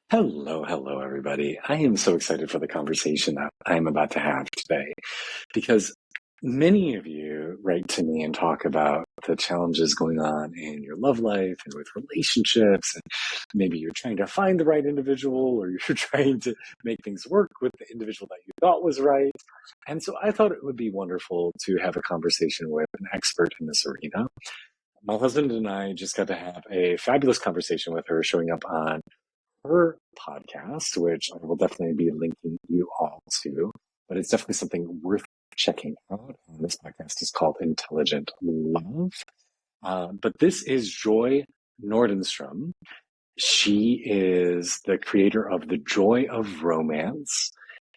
Hello, everybody. I am so excited for the conversation that I'm about to have today because many of you write to me and talk about the challenges going on in your love life and with relationships. And maybe you're trying to find the right individual or you're trying to make things work with the individual that you thought was right. And so I thought it would be wonderful to have a conversation with an expert in this arena. My husband and I just got to have a fabulous conversation with her showing up on her podcast, which I will definitely be linking you all to, but it's definitely something worth checking out. And this podcast is called Intelligent Love. But this is Joy Nordenstrom. She is the creator of The Joy of Romance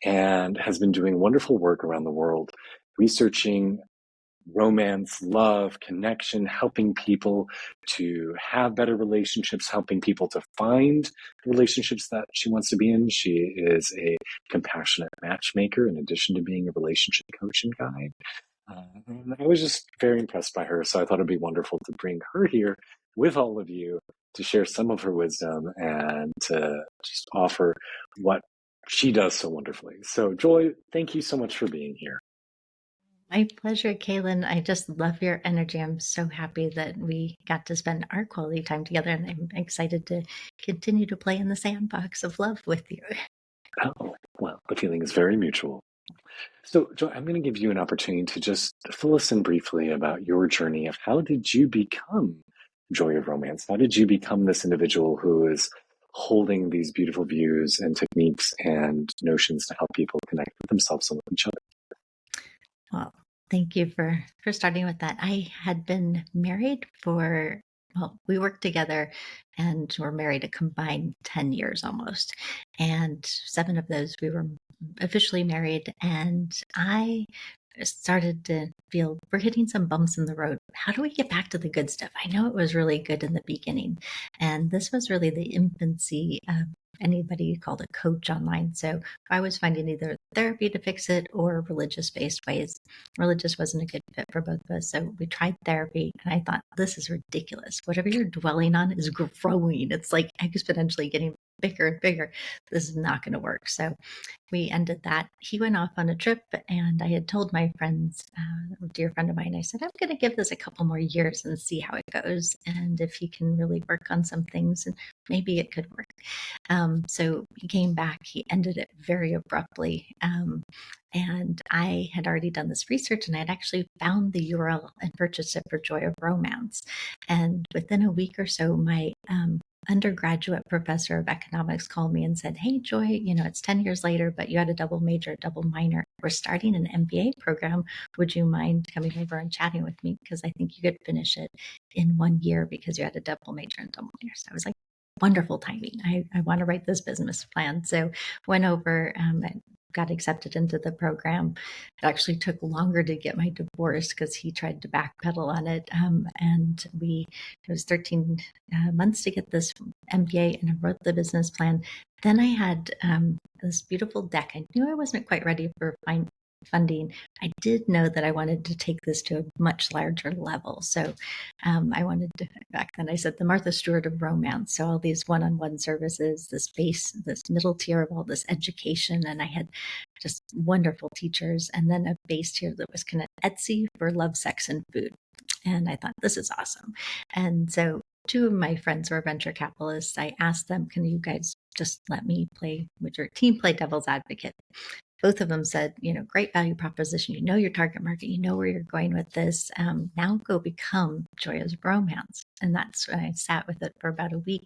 and has been doing wonderful work around the world researching romance, love, connection, helping people to have better relationships, helping people to find the relationships that she wants to be in. She is a compassionate matchmaker in addition to being a relationship coach and guide. And I was just very impressed by her. So I thought it'd be wonderful to bring her here with all of you to share some of her wisdom and to just offer what she does so wonderfully. So Joy, thank you so much for being here. My pleasure, Kaelan. I just love your energy. I'm so happy that we got to spend our quality time together, and I'm excited to continue to play in the sandbox of love with you. Oh, well, the feeling is very mutual. So, Joy, I'm going to give you an opportunity to just fill us in briefly about your journey of how did you become Joy of Romance? How did you become this individual who is holding these beautiful views and techniques and notions to help people connect with themselves and with each other? Well, thank you for starting with that. I had been married for, well, we worked together and were married a combined 10 years almost. And 7 of those we were officially married. And I started to feel we're hitting some bumps in the road. How do we get back to the good stuff? I know it was really good in the beginning. And this was really the infancy of anybody called a coach online. So I was finding either therapy to fix it or religious based ways. Religious wasn't a good fit for both of us. So we tried therapy and I thought, this is ridiculous. Whatever you're dwelling on is growing. It's like exponentially getting bigger and bigger. This is not going to work. So we ended that. He went off on a trip, and I had told my friends, a dear friend of mine, I said, I'm going to give this a couple more years and see how it goes. And if he can really work on some things, and maybe it could work. So he came back, he ended it very abruptly. And I had already done this research and I had actually found the URL and purchased it for Joy of Romance. And within a week or so, my undergraduate professor of economics called me and said, hey, Joy, it's 10 years later, but you had a double major, double minor. We're starting an MBA program. Would you mind coming over and chatting with me? Because I think you could finish it in 1 year because you had a double major and double minor. So I was like, wonderful timing. I want to write this business plan. So went over, got accepted into the program. It actually took longer to get my divorce because he tried to backpedal on it. And it was 13 months to get this MBA, and I wrote the business plan. Then I had this beautiful deck. I knew I wasn't quite ready for funding. I did know that I wanted to take this to a much larger level. So I wanted to, back then I said the Martha Stewart of romance. So all these one-on-one services, this base, this middle tier of all this education. And I had just wonderful teachers. And then a base tier that was kind of Etsy for love, sex, and food. And I thought, this is awesome. And so 2 of my friends were venture capitalists. I asked them, can you guys just let me play with your team, play devil's advocate? Both of them said, great value proposition. You know your target market. You know where you're going with this. Now go become Joy of Romance. And that's when I sat with it for about a week.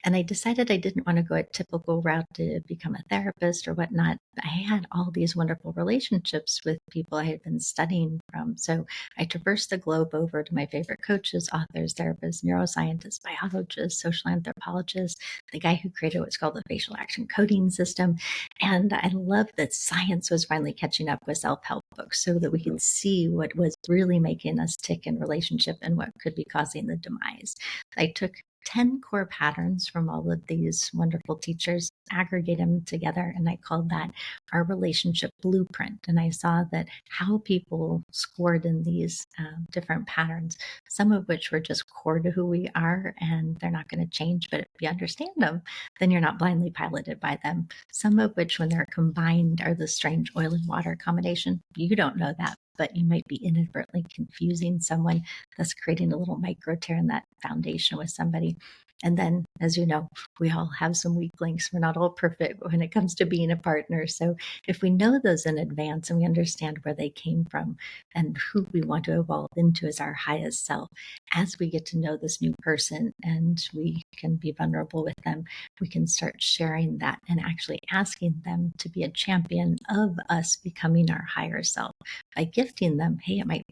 And I decided I didn't want to go a typical route to become a therapist or whatnot. I had all these wonderful relationships with people I had been studying from. So I traversed the globe over to my favorite coaches, authors, therapists, neuroscientists, biologists, social anthropologists, the guy who created what's called the facial action coding system. And I love that science was finally catching up with self-help books so that we could see what was really making us tick in relationship and what could be causing the demise. I took 10 core patterns from all of these wonderful teachers aggregate them together. And I called that our relationship blueprint. And I saw that how people scored in these different patterns, some of which were just core to who we are and they're not going to change. But if you understand them, then you're not blindly piloted by them. Some of which, when they're combined, are the strange oil and water combination. You don't know that, but you might be inadvertently confusing someone, thus creating a little micro tear in that foundation with somebody. And then, as you know, we all have some weak links. We're not all perfect when it comes to being a partner. So if we know those in advance and we understand where they came from and who we want to evolve into as our highest self, as we get to know this new person and we can be vulnerable with them, we can start sharing that and actually asking them to be a champion of us becoming our higher self by gifting them. Hey, it might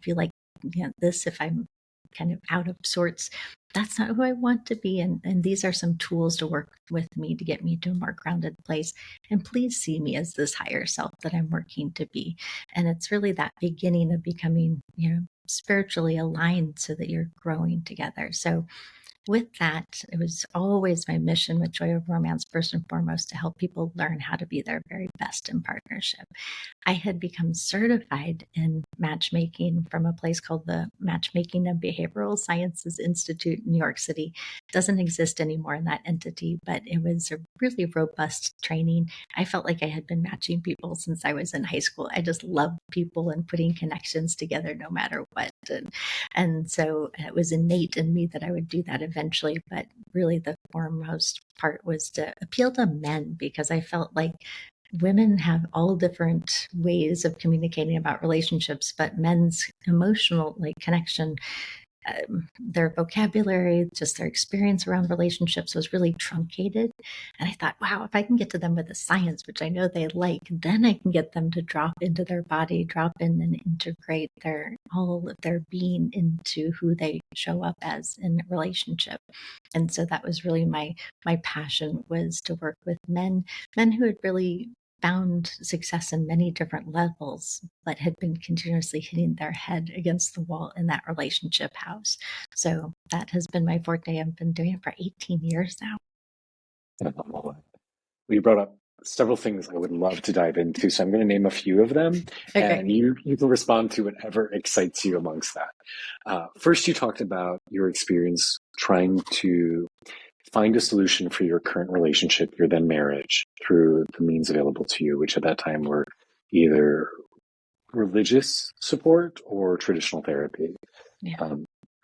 feel like this if I'm kind of out of sorts. That's not who I want to be. And these are some tools to work with me to get me to a more grounded place. And please see me as this higher self that I'm working to be. And it's really that beginning of becoming, spiritually aligned so that you're growing together. So with that, it was always my mission with Joy of Romance, first and foremost, to help people learn how to be their very best in partnership. I had become certified in matchmaking from a place called the Matchmaking and Behavioral Sciences Institute in New York City. It doesn't exist anymore in that entity, but it was a really robust training. I felt like I had been matching people since I was in high school. I just loved people and putting connections together no matter what. And so it was innate in me that I would do that eventually. But really, the foremost part was to appeal to men because I felt like women have all different ways of communicating about relationships, but men's emotional connection, their vocabulary, just their experience around relationships was really truncated. And I thought, wow, if I can get to them with the science, which I know they like, then I can get them to drop into their body, drop in and integrate all of their being into who they show up as in a relationship. And so that was really my passion, was to work with men who had really found success in many different levels, but had been continuously hitting their head against the wall in that relationship house. So that has been my forte. I've been doing it for 18 years now. Well, you brought up several things I would love to dive into, so I'm going to name a few of them, Okay. and you can respond to whatever excites you amongst that. First, you talked about your experience trying to find a solution for your current relationship, your then marriage, through the means available to you, which at that time were either religious support or traditional therapy. Yeah.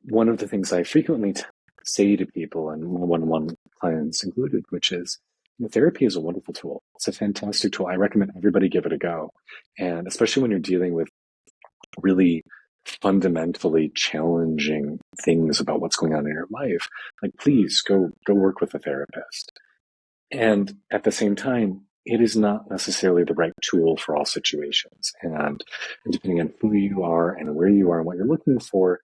One of the things I frequently say to people, and one-on-one clients included, which is, therapy is a wonderful tool. It's a fantastic tool. I recommend everybody give it a go. And especially when you're dealing with really fundamentally challenging things about what's going on in your life, please go work with a therapist. And at the same time, it is not necessarily the right tool for all situations. And depending on who you are and where you are and what you're looking for,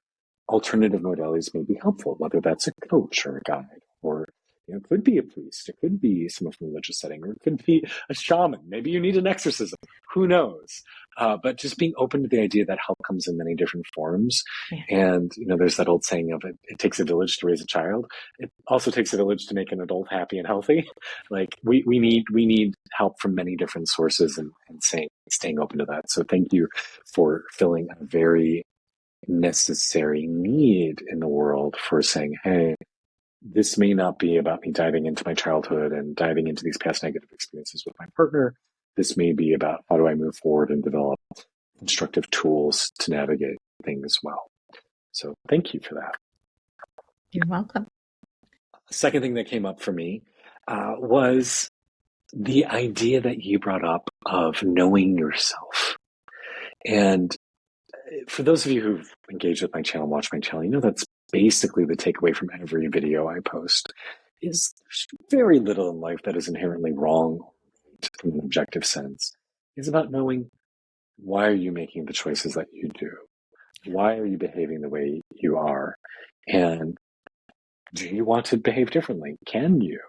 alternative modalities may be helpful, whether that's a coach or a guide, or it could be a priest, it could be someone from a religious setting, or it could be a shaman. Maybe you need an exorcism. Who knows? But just being open to the idea that help comes in many different forms. Yeah. And, there's that old saying of it takes a village to raise a child. It also takes a village to make an adult happy and healthy. We need help from many different sources, and staying open to that. So thank you for filling a very necessary need in the world for saying, hey, this may not be about me diving into my childhood and diving into these past negative experiences with my partner. This may be about how do I move forward and develop constructive tools to navigate things well. So thank you for that. You're welcome. The second thing that came up for me was the idea that you brought up of knowing yourself. And for those of you who've engaged with my channel, watched my channel, that's basically the takeaway from every video I post, is there's very little in life that is inherently wrong from an objective sense. It's about knowing, why are you making the choices that you do? Why are you behaving the way you are? And do you want to behave differently? Can you?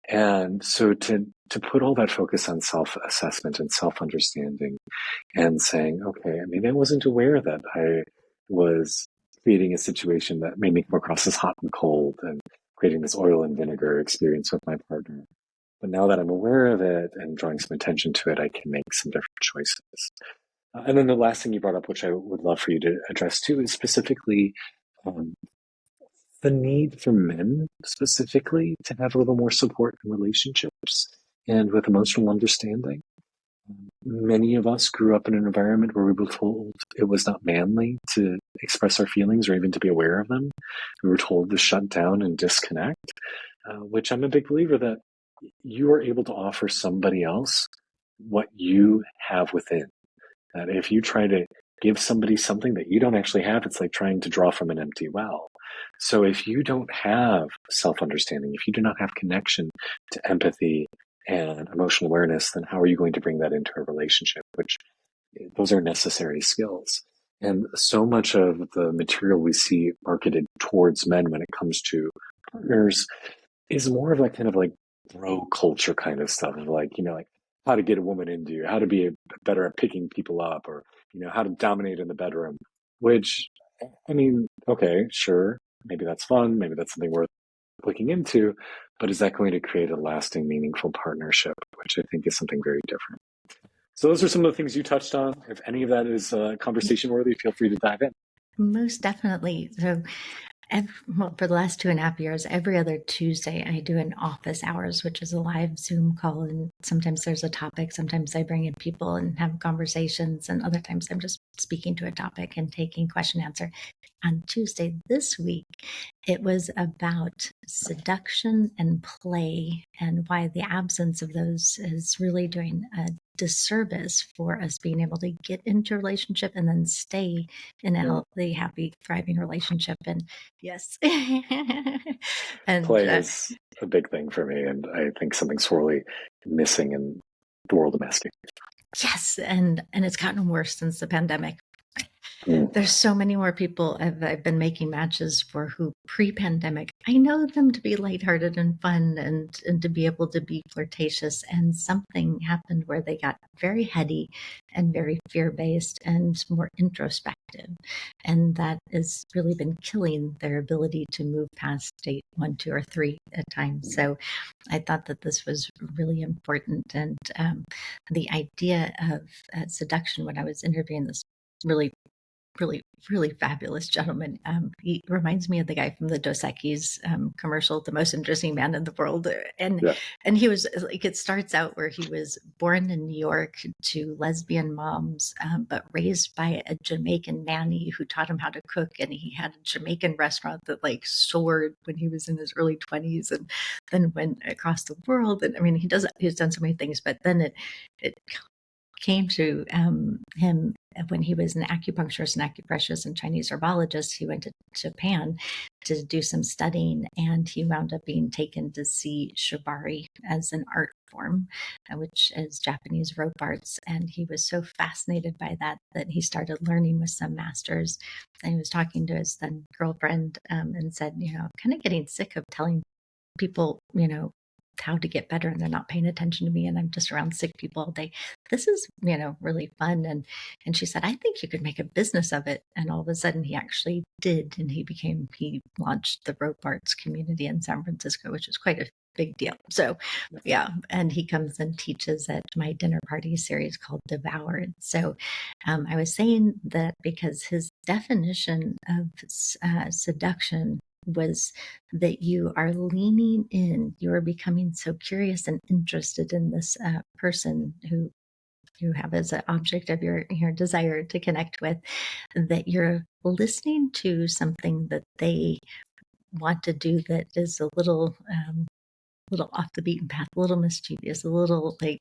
And so to put all that focus on self-assessment and self-understanding and saying, okay, maybe I wasn't aware that I was creating a situation that made me come across as hot and cold and creating this oil and vinegar experience with my partner. But now that I'm aware of it and drawing some attention to it, I can make some different choices. And then the last thing you brought up, which I would love for you to address too, is specifically um, the need for men specifically to have a little more support in relationships and with emotional understanding. Many of us grew up in an environment where we were told it was not manly to express our feelings or even to be aware of them. We were told to shut down and disconnect, which I'm a big believer that you are able to offer somebody else what you have within. That if you try to give somebody something that you don't actually have, it's like trying to draw from an empty well. So if you don't have self-understanding, if you do not have connection to empathy and emotional awareness, then how are you going to bring that into a relationship? Which those are necessary skills. And so much of the material we see marketed towards men when it comes to partners is more of like kind of like bro culture kind of stuff of like, like how to get a woman into you, how to be better at picking people up, or, how to dominate in the bedroom, which, I mean, okay, sure. Maybe that's fun. Maybe that's something worth looking into, but is that going to create a lasting, meaningful partnership, which I think is something very different. So those are some of the things you touched on. If any of that is conversation worthy, feel free to dive in. Most definitely. So well, for the last 2.5 years, every other Tuesday, I do an office hours, which is a live Zoom call. And sometimes there's a topic. Sometimes I bring in people and have conversations. And other times I'm just speaking to a topic and taking question answer. On Tuesday this week, it was about seduction and play and why the absence of those is really doing a disservice for us being able to get into a relationship and then stay in a healthy, happy, thriving relationship. And yes. and Play is a big thing for me, and I think something sorely missing in the world of masking. yes, and it's gotten worse since the pandemic. There's so many more people I've been making matches for who pre-pandemic, I know them to be lighthearted and fun and to be able to be flirtatious. And something happened where they got very heady and very fear-based and more introspective. And that has really been killing their ability to move past date 1, 2, or 3 at times. So I thought that this was really important. And the idea of seduction, when I was interviewing this really really fabulous gentleman. He reminds me of the guy from the Dos Equis commercial, "The Most Interesting Man in the World." And Yeah. and he was like, it starts out where he was born in New York to lesbian moms, but raised by a Jamaican nanny who taught him how to cook. And he had a Jamaican restaurant that like soared when he was in his early 20s, and then went across the world. And I mean, he's done so many things, but then it came to him when he was an acupuncturist and acupressurist and Chinese herbologist. He went to Japan to do some studying, and he wound up being taken to see Shibari as an art form, which is Japanese rope arts. And he was so fascinated by that he started learning with some masters. And he was talking to his then girlfriend and said, I'm kind of getting sick of telling people, how to get better, and they're not paying attention to me, and I'm just around sick people all day. This is, really fun. And she said, I think you could make a business of it. And all of a sudden he actually did. And he launched the rope arts community in San Francisco, which is quite a big deal. So yeah. And he comes and teaches at my dinner party series called Devoured. So I was saying that because his definition of seduction was that you are leaning in, you are becoming so curious and interested in this person who you have as an object of your desire to connect with, that you're listening to something that they want to do that is a little off the beaten path, a little mischievous, a little like,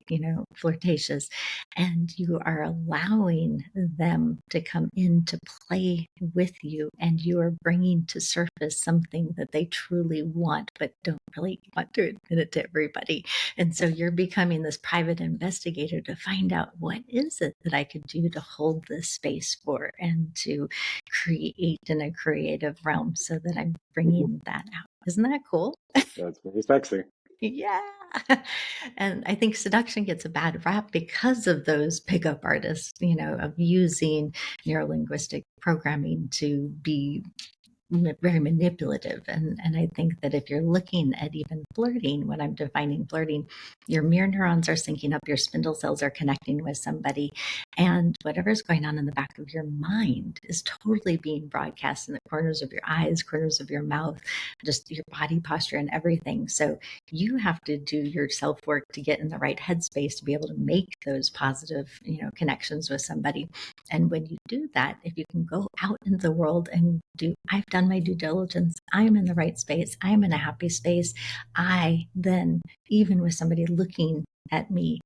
flirtatious. And you are allowing them to come in to play with you. And you are bringing to surface something that they truly want, but don't really want to admit it to everybody. And so you're becoming this private investigator to find out, what is it that I could do to hold this space for and to create in a creative realm so that I'm bringing that out. Isn't that cool? That's very sexy. Yeah. And I think seduction gets a bad rap because of those pickup artists, of using neurolinguistic programming to be very manipulative. And I think that if you're looking at even flirting, when I'm defining flirting, your mirror neurons are syncing up, your spindle cells are connecting with somebody, and whatever's going on in the back of your mind is totally being broadcast in the corners of your eyes, corners of your mouth, just your body posture and everything. So you have to do your self work to get in the right headspace to be able to make those positive, connections with somebody. And when you do that, if you can go out into the world and I've done my due diligence, I'm in the right space, I'm in a happy space, I then, even with somebody looking at me,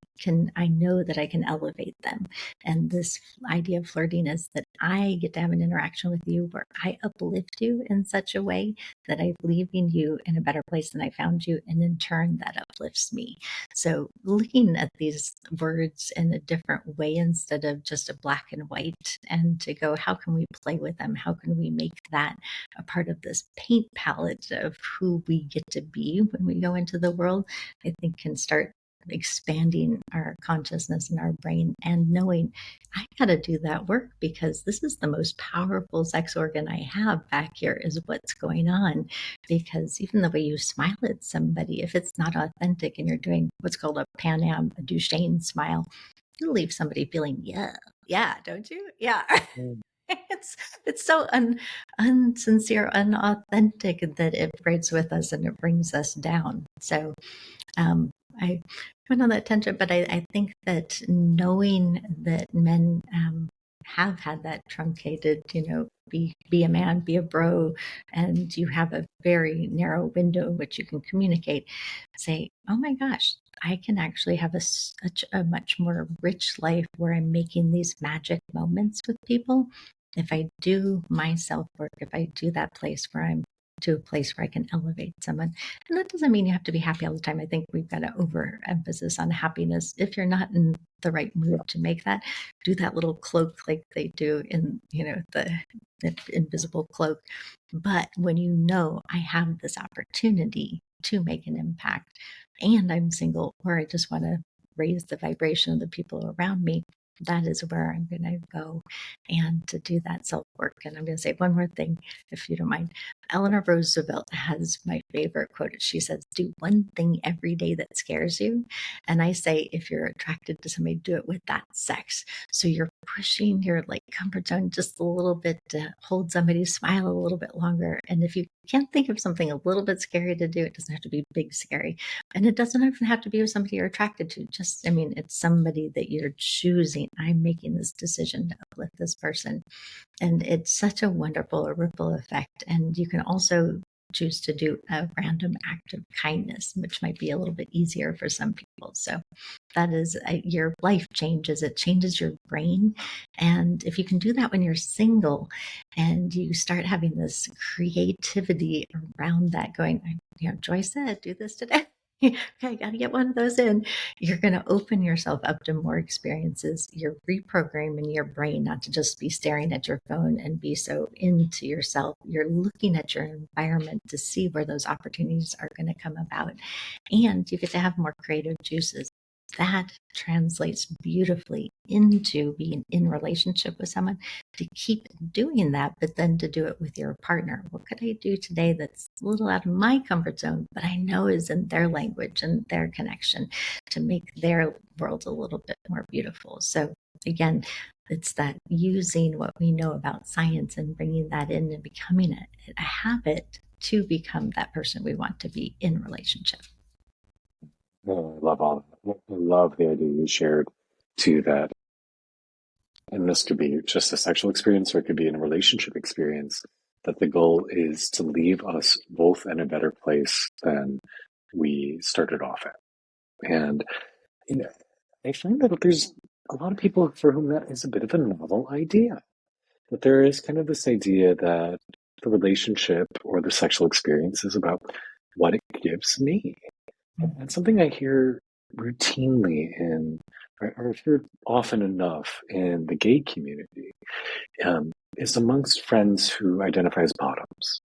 I know that I can elevate them. And this idea of flirting is that I get to have an interaction with you where I uplift you in such a way that I'm leaving you in a better place than I found you. And in turn, that uplifts me. So looking at these words in a different way instead of just a black and white, and to go, how can we play with them? How can we make that a part of this paint palette of who we get to be when we go into the world? I think can start expanding our consciousness and our brain, and knowing I got to do that work because this is the most powerful sex organ I have back here, is what's going on. Because even the way you smile at somebody, if it's not authentic and you're doing what's called a Pan Am, a Duchenne smile, you leave somebody feeling, yeah, don't you? Yeah. Mm. It's so unsincere, unauthentic, that it breaks with us and it brings us down. So I went on that tangent, but I think that knowing that men have had that truncated, be a man, be a bro, and you have a very narrow window in which you can communicate, say, oh my gosh, I can actually have such a much more rich life where I'm making these magic moments with people. If I do my self work, if I do that place where I'm to a place where I can elevate someone. And that doesn't mean you have to be happy all the time. I think we've got to overemphasis on happiness. If you're not in the right mood to make that, do that little cloak like they do in, the invisible cloak. But when you know I have this opportunity to make an impact, and I'm single, or I just want to raise the vibration of the people around me, that is where I'm going to go, and to do that self work. And I'm going to say one more thing, if you don't mind. Eleanor Roosevelt has my favorite quote. She says, do one thing every day that scares you. And I say, if you're attracted to somebody, do it with that sex. So you're pushing your comfort zone just a little bit to hold somebody, smile a little bit longer. And if you can't think of something a little bit scary to do, it doesn't have to be big scary. And it doesn't even have to be with somebody you're attracted to. It's somebody that you're choosing. I'm making this decision to uplift this person. And it's such a wonderful ripple effect. And you can also choose to do a random act of kindness, which might be a little bit easier for some people. So that is your life changes. It changes your brain. And if you can do that when you're single and you start having this creativity around that going, Joy said, do this today. Okay, got to get one of those in. You're going to open yourself up to more experiences. You're reprogramming your brain not to just be staring at your phone and be so into yourself. You're looking at your environment to see where those opportunities are going to come about. And you get to have more creative juices. That translates beautifully into being in relationship with someone, to keep doing that, but then to do it with your partner. What could I do today that's a little out of my comfort zone, but I know is in their language and their connection, to make their world a little bit more beautiful? So again, it's that using what we know about science and bringing that in and becoming a habit to become that person we want to be in relationship. Oh, I love all of it. I love the idea you shared too, that, and this could be just a sexual experience or it could be in a relationship experience, that the goal is to leave us both in a better place than we started off at. And you know, I find that there's a lot of people for whom that is a bit of a novel idea. That there is kind of this idea that the relationship or the sexual experience is about what it gives me. And something I hear routinely or hear often enough in the gay community, is amongst friends who identify as bottoms.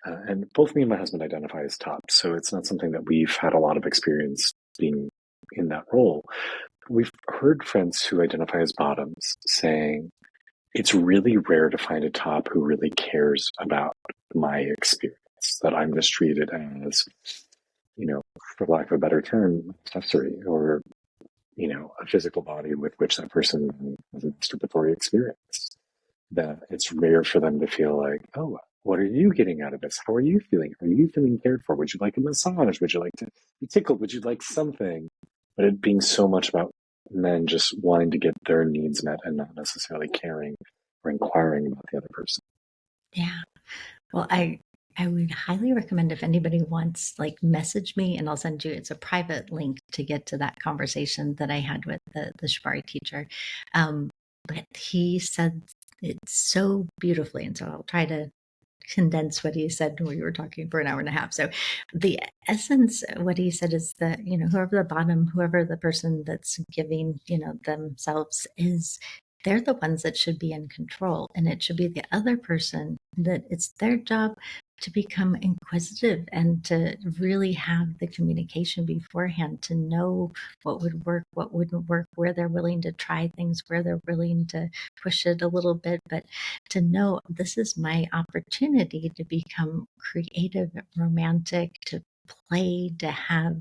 And both me and my husband identify as tops, so it's not something that we've had a lot of experience being in that role. We've heard friends who identify as bottoms saying, it's really rare to find a top who really cares about my experience, that I'm just treated as, for lack of a better term, accessory, or, a physical body with which that person has a masturbatory experience. That it's rare for them to feel like, oh, what are you getting out of this? How are you feeling? Are you feeling cared for? Would you like a massage? Would you like to be tickled? Would you like something? But it being so much about men just wanting to get their needs met and not necessarily caring or inquiring about the other person. Yeah. Well, I would highly recommend, if anybody wants, like, message me and I'll send you, it's a private link to get to that conversation that I had with the Shibari teacher. But he said it so beautifully. And so I'll try to condense what he said when we were talking for an hour and a half. So the essence, what he said is that, whoever the bottom, whoever the person that's giving, themselves is, they're the ones that should be in control. And it should be the other person that it's their job to become inquisitive and to really have the communication beforehand, to know what would work, what wouldn't work, where they're willing to try things, where they're willing to push it a little bit, but to know this is my opportunity to become creative, romantic, to play, to have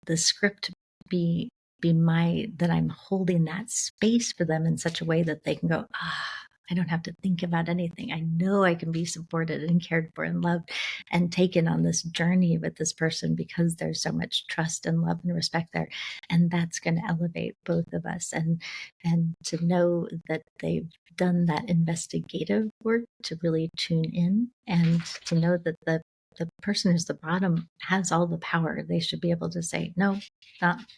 the script be that I'm holding that space for them in such a way that they can go, I don't have to think about anything. I know I can be supported and cared for and loved and taken on this journey with this person because there's so much trust and love and respect there. And that's going to elevate both of us. And to know that they've done that investigative work to really tune in, and to know that the person who's the bottom has all the power. They should be able to say, no,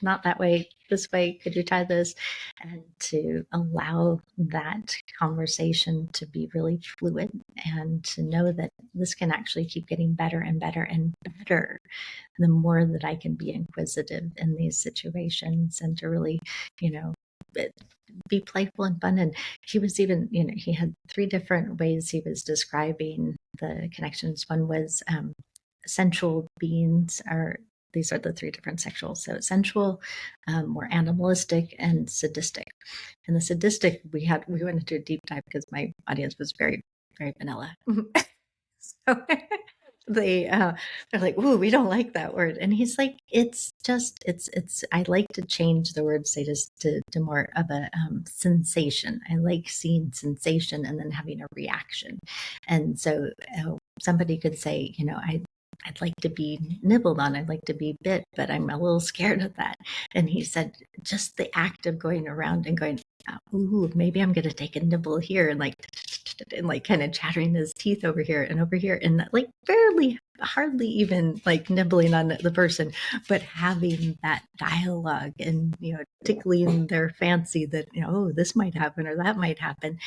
not that way, this way, could you try this? And to allow that conversation to be really fluid, and to know that this can actually keep getting better and better and better the more that I can be inquisitive in these situations, and to really, be playful and fun. And he was even, he had 3 different ways he was describing the connections. One was sensual beings are, these are the 3 different sexuals. So sensual, more animalistic, and sadistic. And the sadistic, we went into a deep dive because my audience was very, very vanilla. So they're like, "Ooh, we don't like that word." And he's like, "It's just, I like to change the word sadist to more of a sensation. I like seeing sensation and then having a reaction." And so somebody could say, I'd like to be nibbled on. I'd like to be bit, but I'm a little scared of that. And he said, just the act of going around and going, ooh, maybe I'm going to take a nibble here, and like kind of chattering his teeth over here, and like barely, hardly even like nibbling on the person, but having that dialogue and, tickling their fancy that, oh, this might happen or that might happen.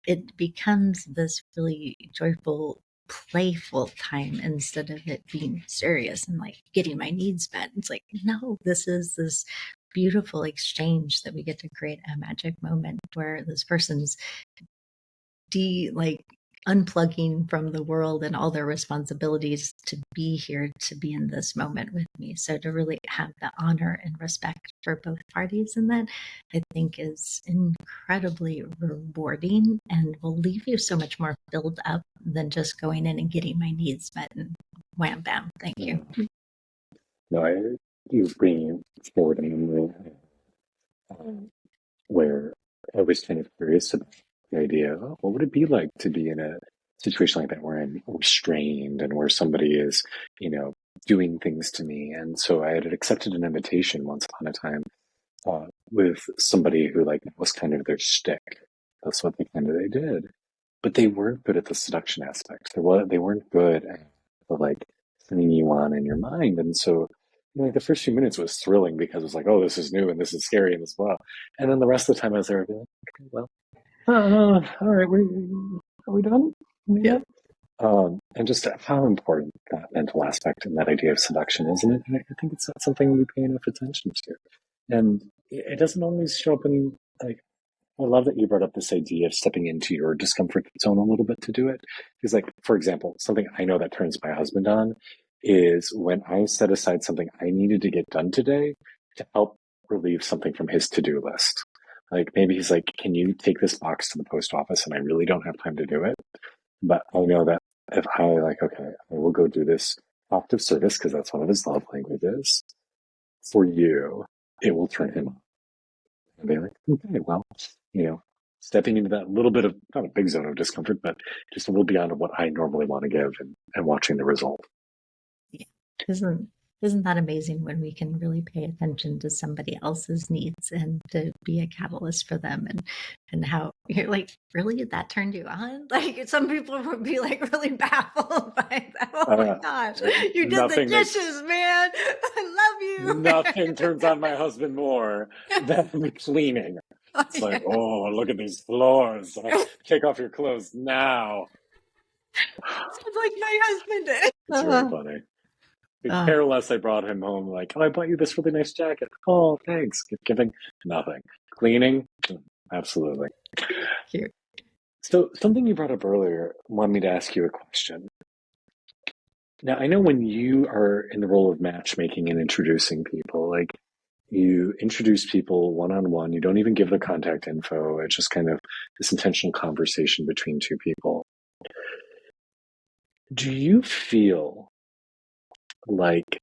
It becomes this really joyful, playful time instead of it being serious and like getting my needs met. It's like, no, this is this beautiful exchange that we get to create a magic moment where this person's like unplugging from the world and all their responsibilities to be here, to be in this moment with me. So to really have the honor and respect for both parties in that, I think is incredibly rewarding, and will leave you so much more filled up than just going in and getting my needs met and wham bam, thank you. No, you bring forward a memory where I was kind of curious about the idea, oh, what would it be like to be in a situation like that where I'm restrained and where somebody is, doing things to me. And so I had accepted an invitation once upon a time with somebody who like was kind of their shtick. That's what they did. But they weren't good at the seduction aspect. They weren't good at the like turning you on in your mind. And so, like the first few minutes was thrilling because it was like, oh, this is new and this is scary and this blah. And then the rest of the time I was there, I'd be like, okay, well, all right, are we done? Yeah. And just how important that mental aspect and that idea of seduction is. And I think it's not something we pay enough attention to. And it doesn't always show up in like, I love that you brought up this idea of stepping into your discomfort zone a little bit to do it. Because, like, for example, something I know that turns my husband on is when I set aside something I needed to get done today to help relieve something from his to-do list. Like maybe he's like, can you take this box to the post office? And I really don't have time to do it. But I know that if I like, okay, I will go do this act of service because that's one of his love languages for you, it will turn him on. And be like, okay, well, you know, stepping into that little bit of not a big zone of discomfort, but just a little beyond what I normally want to give and watching the result. Yeah. Isn't that amazing when we can really pay attention to somebody else's needs and to be a catalyst for them and how you're like, really, that turned you on? Like some people would be like really baffled by that. Oh my gosh, you did the dishes, man. I love you. Nothing turns on my husband more than me cleaning. It's like, oh, look at these floors. Take off your clothes now. Sounds like my husband. It's very funny. Care less I brought him home like, oh, I bought you this really nice jacket. Oh, thanks. Gift giving, nothing. Cleaning, absolutely. Cute. So something you brought up earlier wanted me to ask you a question. Now, I know when you are in the role of matchmaking and introducing people, like you introduce people one-on-one, you don't even give the contact info. It's just kind of this intentional conversation between two people. Do you feel like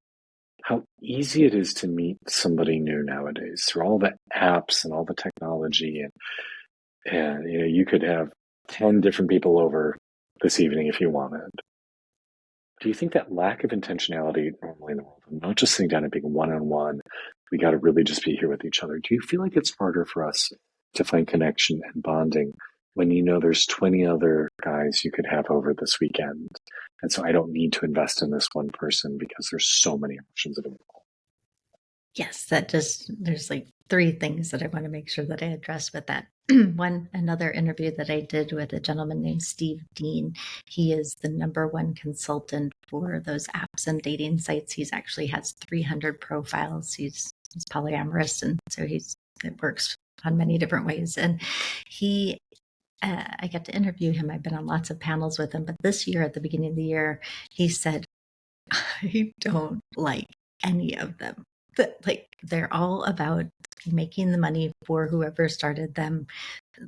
how easy it is to meet somebody new nowadays through all the apps and all the technology and you know you could have 10 different people over this evening if you wanted. Do you think that lack of intentionality normally in the world, not just sitting down and being one-on-one, we got to really just be here with each other, do you feel like it's harder for us to find connection and bonding when you know there's 20 other guys you could have over this weekend, and so I don't need to invest in this one person because there's so many options available? Yes, there's like three things that I want to make sure that I address with that. Another interview that I did with a gentleman named Steve Dean. He is the #1 consultant for those apps and dating sites. He's actually has 300 profiles. He's polyamorous, and so it works on many different ways. And I got to interview him. I've been on lots of panels with him, but this year at the beginning of the year, he said, I don't like any of them. Like they're all about making the money for whoever started them.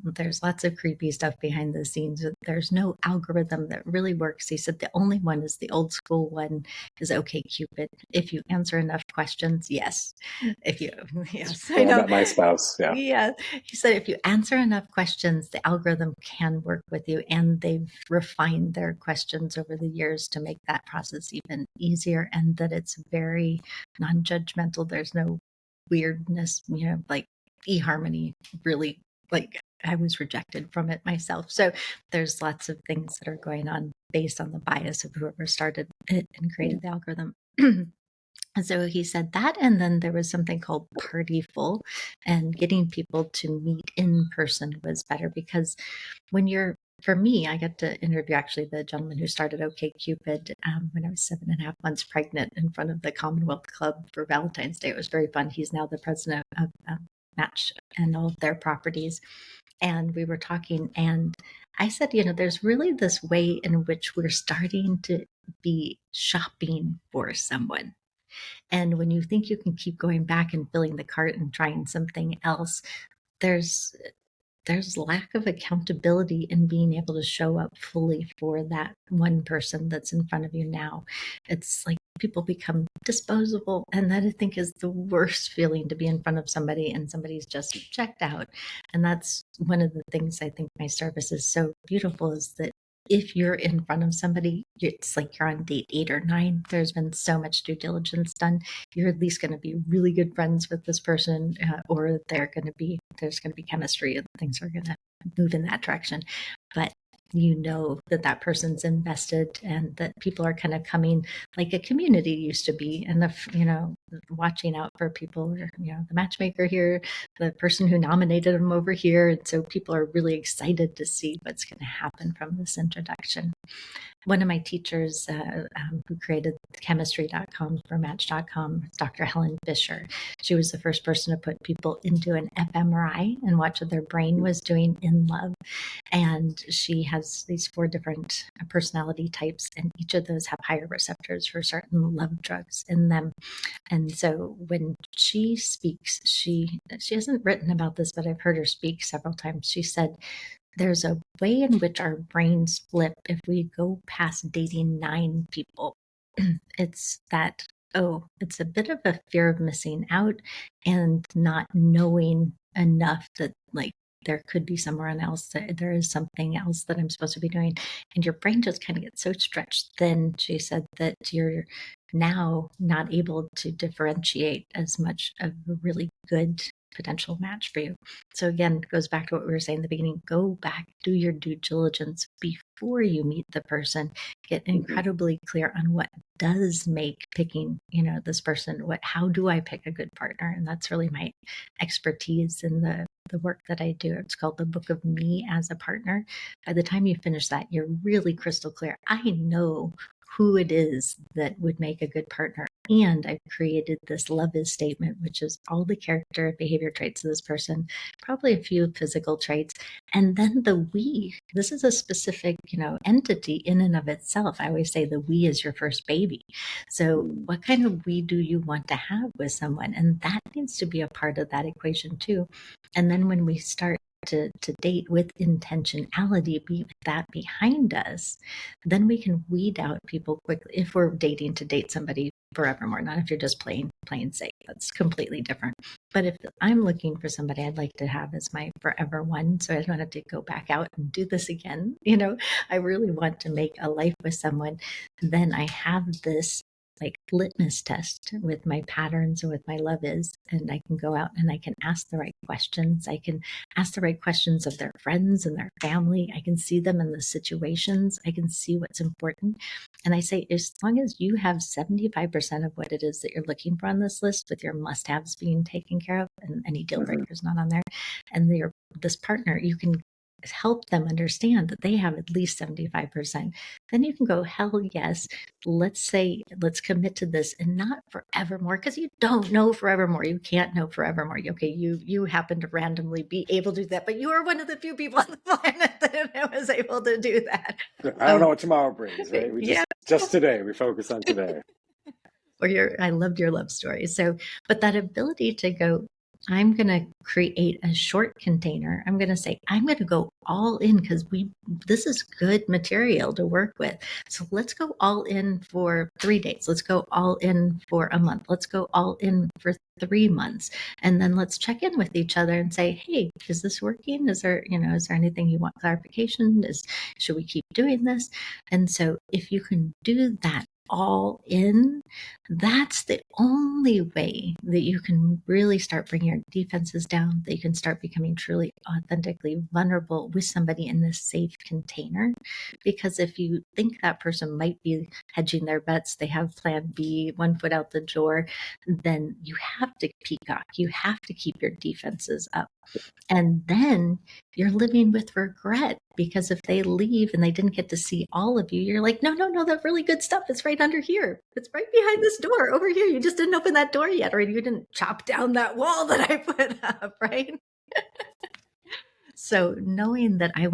There's lots of creepy stuff behind the scenes. There's no algorithm that really works. He said the only one is the old school one is OK Cupid. If you answer enough questions, yes. If you, yes, I know. My spouse, yeah. Yeah. He said if you answer enough questions, the algorithm can work with you. And they've refined their questions over the years to make that process even easier, and that it's very non-judgmental. There's no weirdness, like eHarmony really, like I was rejected from it myself. So there's lots of things that are going on based on the bias of whoever started it and created the algorithm. And so he said that, and then there was something called Partyful, and getting people to meet in person was better because for me, I got to interview actually the gentleman who started OK Cupid when I was 7.5 months pregnant in front of the Commonwealth Club for Valentine's Day. It was very fun. He's now the president of Match and all of their properties. And we were talking, and I said, there's really this way in which we're starting to be shopping for someone. And when you think you can keep going back and filling the cart and trying something else, there's lack of accountability in being able to show up fully for that one person that's in front of you now. It's like people become disposable, and that I think is the worst feeling, to be in front of somebody and somebody's just checked out. And that's one of the things I think my service is so beautiful, is that if you're in front of somebody, it's like you're on date 8 or 9. There's been so much due diligence done. You're at least going to be really good friends with this person, or there's going to be chemistry, and things are going to move in that direction. But that person's invested, and that people are kind of coming like a community used to be, and watching out for people, or the matchmaker here, the person who nominated them over here, and so people are really excited to see what's going to happen from this introduction. One of my teachers who created chemistry.com for Match.com, Dr. Helen Fisher, she was the first person to put people into an fMRI and watch what their brain was doing in love. And she has these 4 different personality types, and each of those have higher receptors for certain love drugs in them. And so when she speaks, she hasn't written about this, but I've heard her speak several times. She said, there's a way in which our brains flip if we go past dating 9 people. It's that, it's a bit of a fear of missing out and not knowing enough that like there could be somewhere else, that there is something else that I'm supposed to be doing. And your brain just kind of gets so stretched thin, she said, that you're now not able to differentiate as much of a really good potential match for you. So again, it goes back to what we were saying in the beginning. Go back, do your due diligence before you meet the person. Get incredibly clear on what does make picking, this person, how do I pick a good partner? And that's really my expertise in the work that I do. It's called the Book of Me as a Partner. By the time you finish that, you're really crystal clear. I know who it is that would make a good partner. And I've created this love is statement, which is all the character behavior traits of this person, probably a few physical traits. And then the we, this is a specific, entity in and of itself. I always say the we is your first baby. So what kind of we do you want to have with someone? And that needs to be a part of that equation too. And then when we start to date with intentionality, be with that behind us, then we can weed out people quickly. If we're dating to date somebody forevermore, not if you're just playing safe, that's completely different. But if I'm looking for somebody I'd like to have as my forever one, so I don't have to go back out and do this again, I really want to make a life with someone, then I have this like litmus test with my patterns and with my love is, and I can go out and I can ask the right questions. I can ask the right questions of their friends and their family. I can see them in the situations. I can see what's important. And I say, as long as you have 75% of what it is that you're looking for on this list, with your must-haves being taken care of and any deal breakers not on there, and this partner, you can help them understand that they have at least 75%, then you can go, hell yes, let's commit to this, and not forevermore, because you don't know forevermore. You can't know forevermore. Okay, you happen to randomly be able to do that, but you are one of the few people on the planet that was able to do that. I don't know what tomorrow brings, right? We just today, we focus on today. I loved your love story. So, but that ability to go, I'm going to create a short container. I'm going to say, I'm going to go all in because this is good material to work with. So let's go all in for 3 days. Let's go all in for a month. Let's go all in for 3 months. And then let's check in with each other and say, hey, is this working? Is there anything you want clarification? Should we keep doing this? And so if you can do that all in, that's the only way that you can really start bringing your defenses down, that you can start becoming truly authentically vulnerable with somebody in this safe container. Because if you think that person might be hedging their bets, they have plan B, 1 foot out the door, then you have to peacock. You have to keep your defenses up. And then you're living with regret, because if they leave and they didn't get to see all of you, you're like, no, that really good stuff is right under here. It's right behind this door over here. You just didn't open that door yet, or you didn't chop down that wall that I put up, right? So knowing that I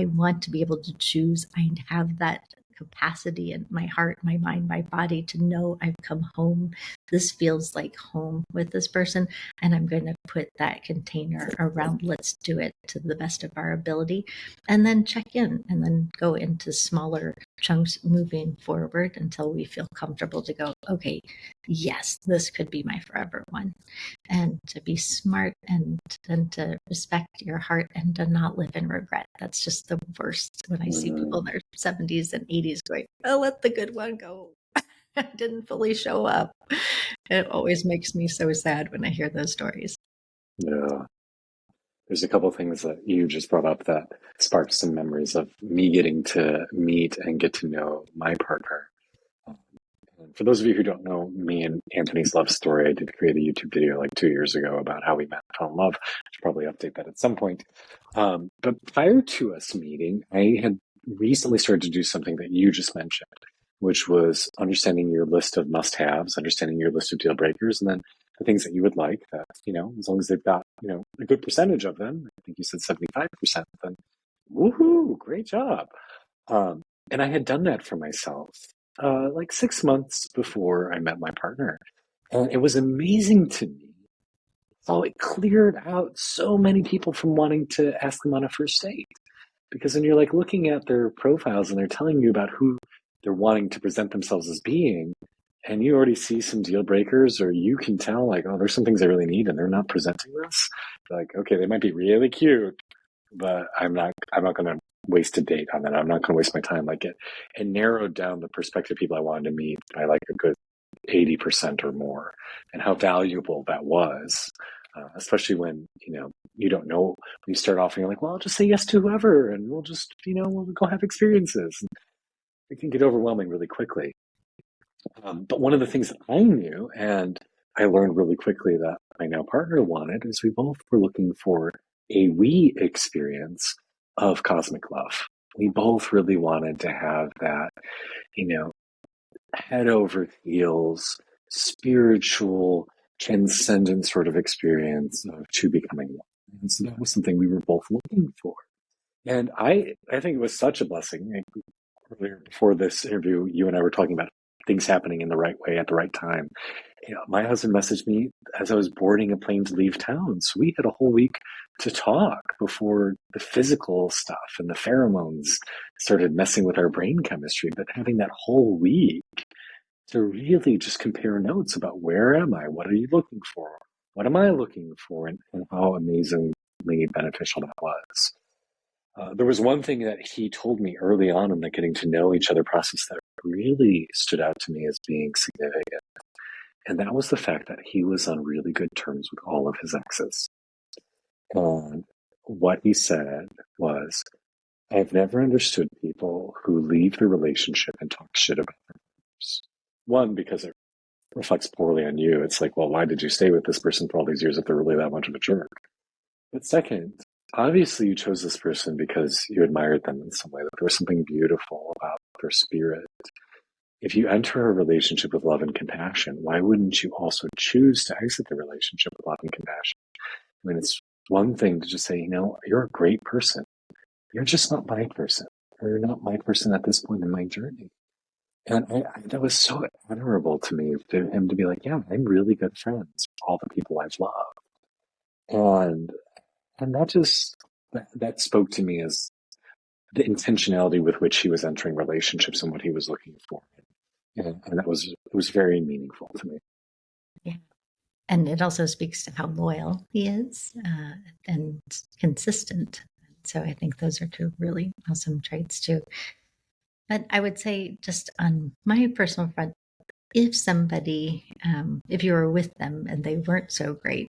want to be able to choose, I have that capacity in my heart, my mind, my body to know I've come home. This feels like home with this person, and I'm going to put that container around. Let's do it to the best of our ability, and then check in, and then go into smaller chunks moving forward until we feel comfortable to go, okay, yes, this could be my forever one. And to be smart and to respect your heart and to not live in regret. That's just the worst when I see people in their 70s and 80s going, oh, let the good one go. I didn't fully show up. It always makes me so sad when I hear those stories. Yeah. There's a couple of things that you just brought up that sparked some memories of me getting to meet and get to know my partner. And for those of you who don't know me and Anthony's love story, I did create a YouTube video like 2 years ago about how we met and fell in love. I should probably update that at some point. But prior to us meeting, I had recently started to do something that you just mentioned, which was understanding your list of must-haves, understanding your list of deal breakers, and then the things that you would like that, as long as they've got, a good percentage of them, I think you said 75%, then woohoo, great job. Um, and I had done that for myself, like 6 months before I met my partner. And it was amazing to me. So it cleared out so many people from wanting to ask them on a first date. Because then you're like looking at their profiles and they're telling you about who they're wanting to present themselves as being. And you already see some deal breakers, or you can tell, like, oh, there's some things I really need and they're not presenting this. Like, okay, they might be really cute, but I'm not going to waste a date on that. I'm not going to waste my time. Like it narrowed down the prospective people I wanted to meet by like a good 80% or more, and how valuable that was. Especially when, you don't know, when you start off and you're like, well, I'll just say yes to whoever and we'll just, we'll go have experiences. It can get overwhelming really quickly. But one of the things that I knew and I learned really quickly that my now partner wanted is we both were looking for a we experience of cosmic love. We both really wanted to have that, you know, head over heels, spiritual, transcendent sort of experience of two becoming one. And so that was something we were both looking for. And I think it was such a blessing. Like, earlier before this interview, you and I were talking about things happening in the right way at the right time. My husband messaged me as I was boarding a plane to leave town. So we had a whole week to talk before the physical stuff and the pheromones started messing with our brain chemistry. But having that whole week to really just compare notes about where am I? What are you looking for? What am I looking for? And how amazingly beneficial that was. There was one thing that he told me early on in the getting to know each other process that really stood out to me as being significant. And that was the fact that he was on really good terms with all of his exes. And what he said was, I've never understood people who leave the relationship and talk shit about others. One, because it reflects poorly on you. It's like, well, why did you stay with this person for all these years if they're really that much of a jerk? But second, obviously you chose this person because you admired them in some way, that there was something beautiful about their spirit. If you enter a relationship with love and compassion, why wouldn't you also choose to exit the relationship with love and compassion? I mean, it's one thing to just say, you're a great person. You're just not my person. Or you're not my person at this point in my journey. And that was so admirable to me, for him to be like, yeah, I'm really good friends with all the people I've loved. And that spoke to me as the intentionality with which he was entering relationships and what he was looking for. And it was very meaningful to me. Yeah. And it also speaks to how loyal he is and consistent. So I think those are two really awesome traits too. But I would say, just on my personal front, if somebody, if you were with them and they weren't so great,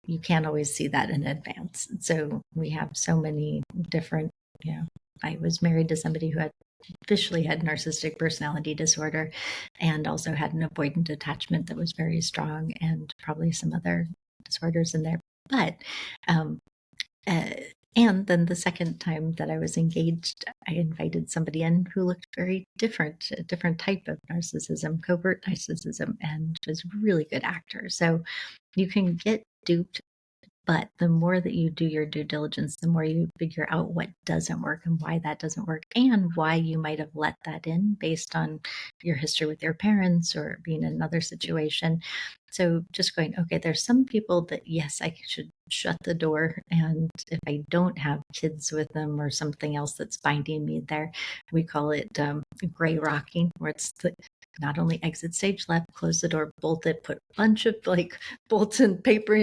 you can't always see that in advance. So we have so many different, I was married to somebody who officially had narcissistic personality disorder and also had an avoidant attachment that was very strong, and probably some other disorders in there. But and then the second time that I was engaged, I invited somebody in who looked very different, a different type of narcissism, covert narcissism, and was a really good actor. So you can get duped, but the more that you do your due diligence, the more you figure out what doesn't work and why that doesn't work, and why you might have let that in based on your history with your parents or being in another situation. So just going, okay, there's some people that, yes, I should shut the door. And if I don't have kids with them or something else that's binding me there, we call it gray rocking, where it's not only exit stage left, close the door, bolt it, put a bunch of bolts and paper,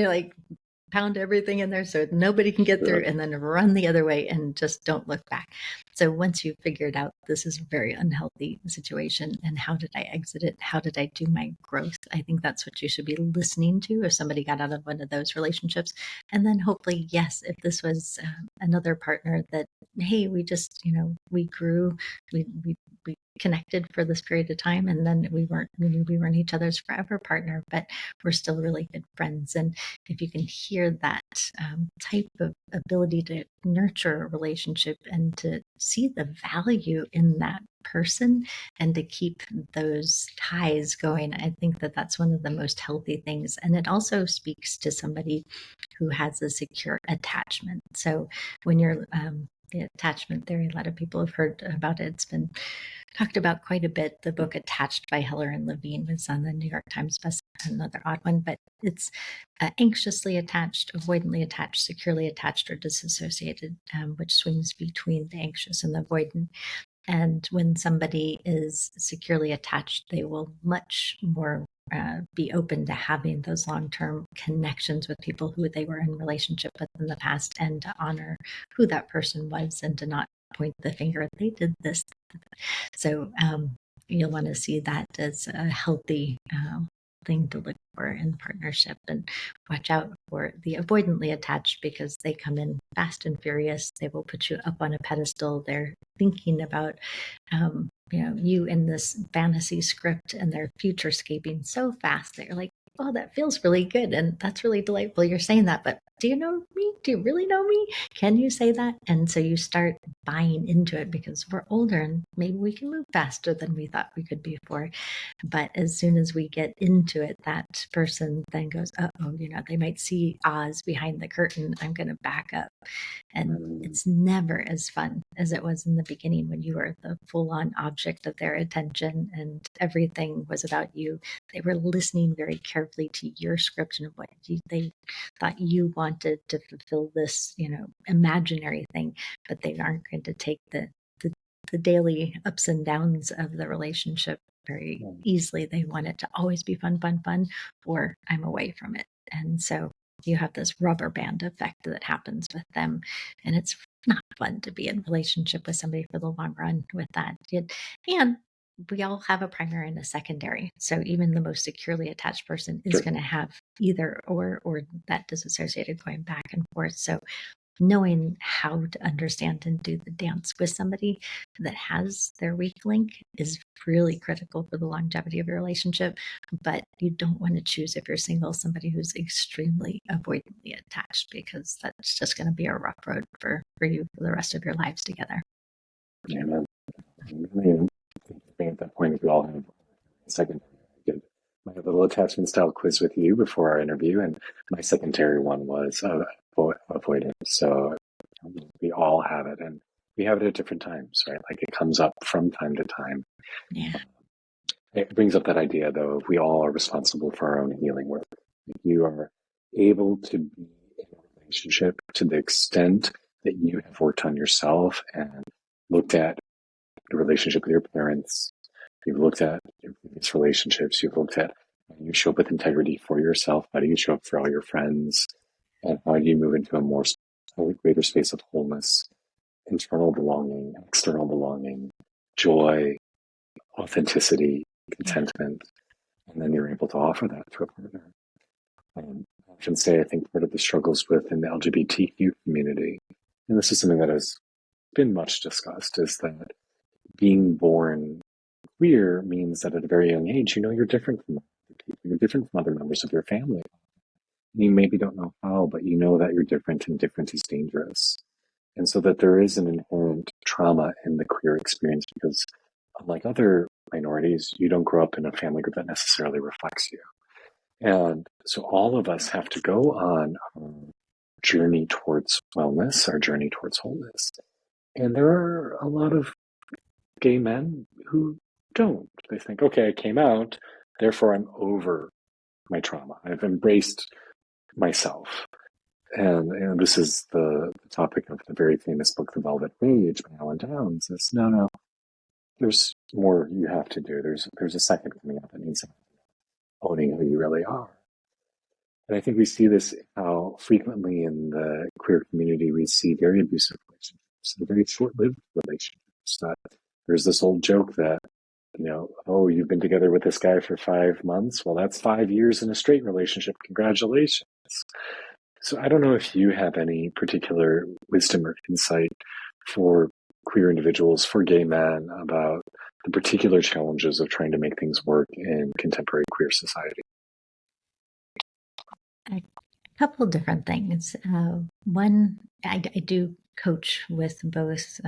pound everything in there so nobody can get through, and then run the other way and just don't look back. So once you've figured out this is a very unhealthy situation and how did I exit it? How did I do my growth? I think that's what you should be listening to if somebody got out of one of those relationships. And then hopefully, yes, if this was another partner that, hey, we just, we grew, we connected for this period of time, and then we weren't each other's forever partner, but we're still really good friends. And if you can hear that type of ability to nurture a relationship and to see the value in that person and to keep those ties going, I think that that's one of the most healthy things. And it also speaks to somebody who has a secure attachment. So when you're the attachment theory, a lot of people have heard about it. It's been talked about quite a bit. The book Attached by Heller and Levine was on the New York Times best, another odd one, but it's anxiously attached, avoidantly attached, securely attached, or disassociated, which swings between the anxious and the avoidant. And when somebody is securely attached, they will much more be open to having those long-term connections with people who they were in relationship with in the past, and to honor who that person was and to not point the finger, they did this. So you'll want to see that as a healthy thing to look for in partnership, and watch out for the avoidantly attached, because they come in fast and furious. They will put you up on a pedestal. They're thinking about you in this fantasy script, and they're futurescaping so fast that you're like, oh, that feels really good, and that's really delightful. You're saying that, but do you know me? Do you really know me? Can you say that? And so you start buying into it because we're older and maybe we can move faster than we thought we could before. But as soon as we get into it, that person then goes, oh, they might see Oz behind the curtain. I'm going to back up. And it's never as fun as it was in the beginning, when you were the full-on object of their attention and everything was about you. They were listening very carefully to your script and what they thought you wanted to fulfill this, imaginary thing, but they aren't going to take the daily ups and downs of the relationship very easily. They want it to always be fun, fun, fun, or I'm away from it. And so you have this rubber band effect that happens with them. And it's not fun to be in relationship with somebody for the long run with that. And we all have a primary and a secondary. So even the most securely attached person is going to have either or that disassociated going back and forth. So knowing how to understand and do the dance with somebody that has their weak link is really critical for the longevity of your relationship. But you don't want to choose, if you're single, somebody who's extremely avoidantly attached, because that's just going to be a rough road for you for the rest of your lives together. Yeah, man. At that point, if we all have a second, I did my little attachment style quiz with you before our interview, and my secondary one was avoidance. So we all have it, and we have it at different times, right? Like, it comes up from time to time. Yeah. It brings up that idea, though, if we all are responsible for our own healing work. If you are able to be in a relationship to the extent that you have worked on yourself and looked at your relationship with your parents, you've looked at your previous relationships, you've looked at how you show up with integrity for yourself, how do you show up for all your friends, and how do you move into a greater space of wholeness, internal belonging, external belonging, joy, authenticity, contentment, and then you're able to offer that to a partner. I often say, I think part of the struggles within the LGBTQ community, and this is something that has been much discussed, is that being born queer means that at a very young age, you're different from other people. You're different from other members of your family. You maybe don't know how, but you know that you're different, and different is dangerous. And so that there is an inherent trauma in the queer experience, because unlike other minorities, you don't grow up in a family group that necessarily reflects you. And so all of us have to go on our journey towards wellness, our journey towards wholeness. And there are a lot of gay men who don't. They think, okay, I came out, therefore I'm over my trauma. I've embraced myself. And this is the topic of the very famous book, The Velvet Rage by Alan Downs. Is no, there's more you have to do. There's a second coming up that means owning who you really are. And I think we see this how frequently in the queer community we see very abusive relationships, and very short-lived relationships. That there's this old joke that, oh, you've been together with this guy for 5 months? Well, that's 5 years in a straight relationship. Congratulations. So I don't know if you have any particular wisdom or insight for queer individuals, for gay men, about the particular challenges of trying to make things work in contemporary queer society? A couple different things. One, I do coach with both,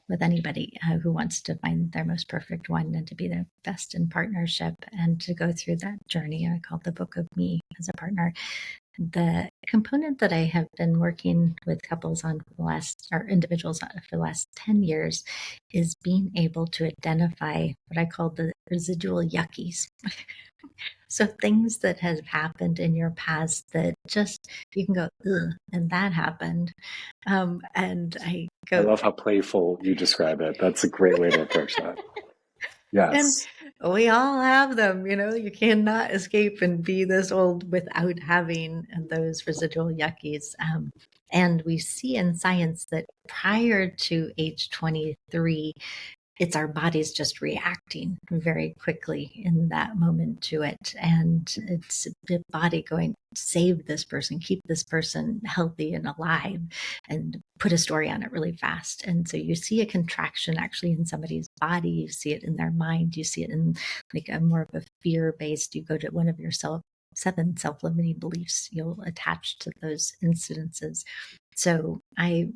with anybody who wants to find their most perfect one and to be their best in partnership and to go through that journey. I call it the book of me as a partner. The component that I have been working with couples on for the last, or individuals for the last 10 years, is being able to identify what I call the residual yuckies. So things that have happened in your past that just, you can go, ugh, and that happened. And I I go, love how playful you describe it. That's a great way to approach that. and Yes. we all have them, you cannot escape and be this old without having those residual yuckies. And we see in science that prior to age 23, it's our bodies just reacting very quickly in that moment to it. And it's the body going, save this person, keep this person healthy and alive, and put a story on it really fast. And so you see a contraction actually in somebody's body, you see it in their mind, you see it in like a more of a fear-based, you go to one of your 7 self-limiting beliefs, you'll attach to those incidences. So it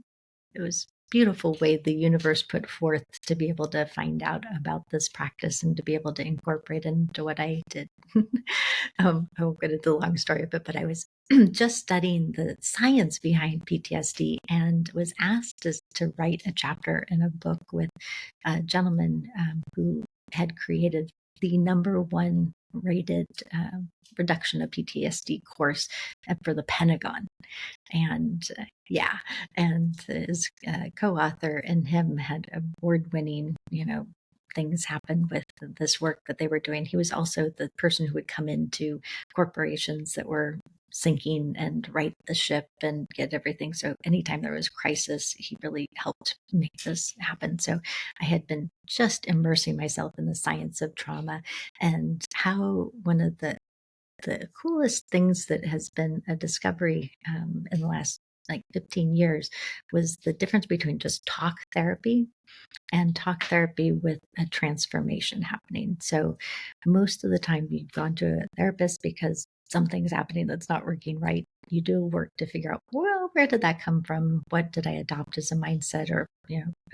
was beautiful way the universe put forth to be able to find out about this practice and to be able to incorporate into what I did. I won't get into the long story of it, but I was just studying the science behind PTSD and was asked to write a chapter in a book with a gentleman who had created the #1 rated reduction of PTSD course for the Pentagon. And yeah, and his co-author and him had award-winning, things happen with this work that they were doing. He was also the person who would come into corporations that were sinking and right the ship and get everything. So anytime there was crisis, he really helped make this happen. So I had been just immersing myself in the science of trauma and how one of the coolest things that has been a discovery in the last like 15 years was the difference between just talk therapy and talk therapy with a transformation happening. So most of the time you've gone to a therapist because something's happening that's not working right. You do work to figure out, well, where did that come from? What did I adopt as a mindset or,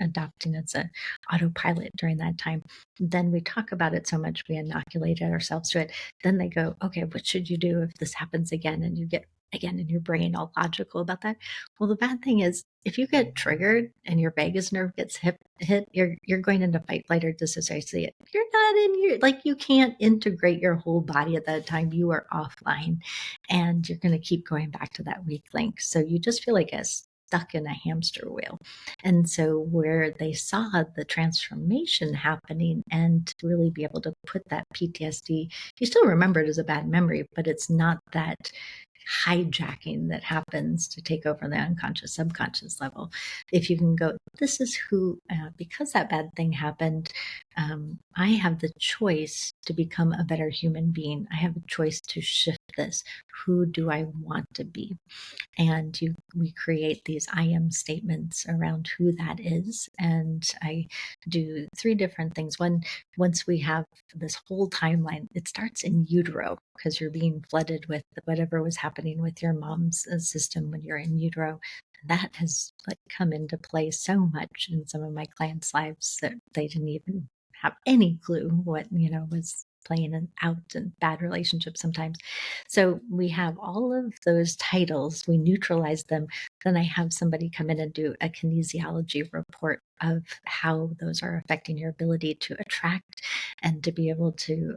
adopting as a autopilot during that time? Then we talk about it so much, we inoculated ourselves to it. Then they go, okay, what should you do if this happens again? And you get again in your brain all logical about that. Well, the bad thing is if you get triggered and your vagus nerve gets hit, you're going into fight, flight, or dissociate. You're not in your, like, you can't integrate your whole body at that time. You are offline and you're going to keep going back to that weak link. So you just feel like stuck in a hamster wheel. And so where they saw the transformation happening and to really be able to put that PTSD, you still remember it as a bad memory, but it's not that hijacking that happens to take over the unconscious subconscious level. If you can go, this is who, because that bad thing happened, I have the choice to become a better human being. I have a choice to shift this. Who do I want to be? And we create these I am statements around who that is. And I do 3 different things. One, once we have this whole timeline, it starts in utero because you're being flooded with whatever was happening with your mom's system when you're in utero. That has like come into play so much in some of my clients' lives that they didn't even have any clue what was playing out in bad relationships sometimes. So we have all of those titles, we neutralize them. Then I have somebody come in and do a kinesiology report of how those are affecting your ability to attract and to be able to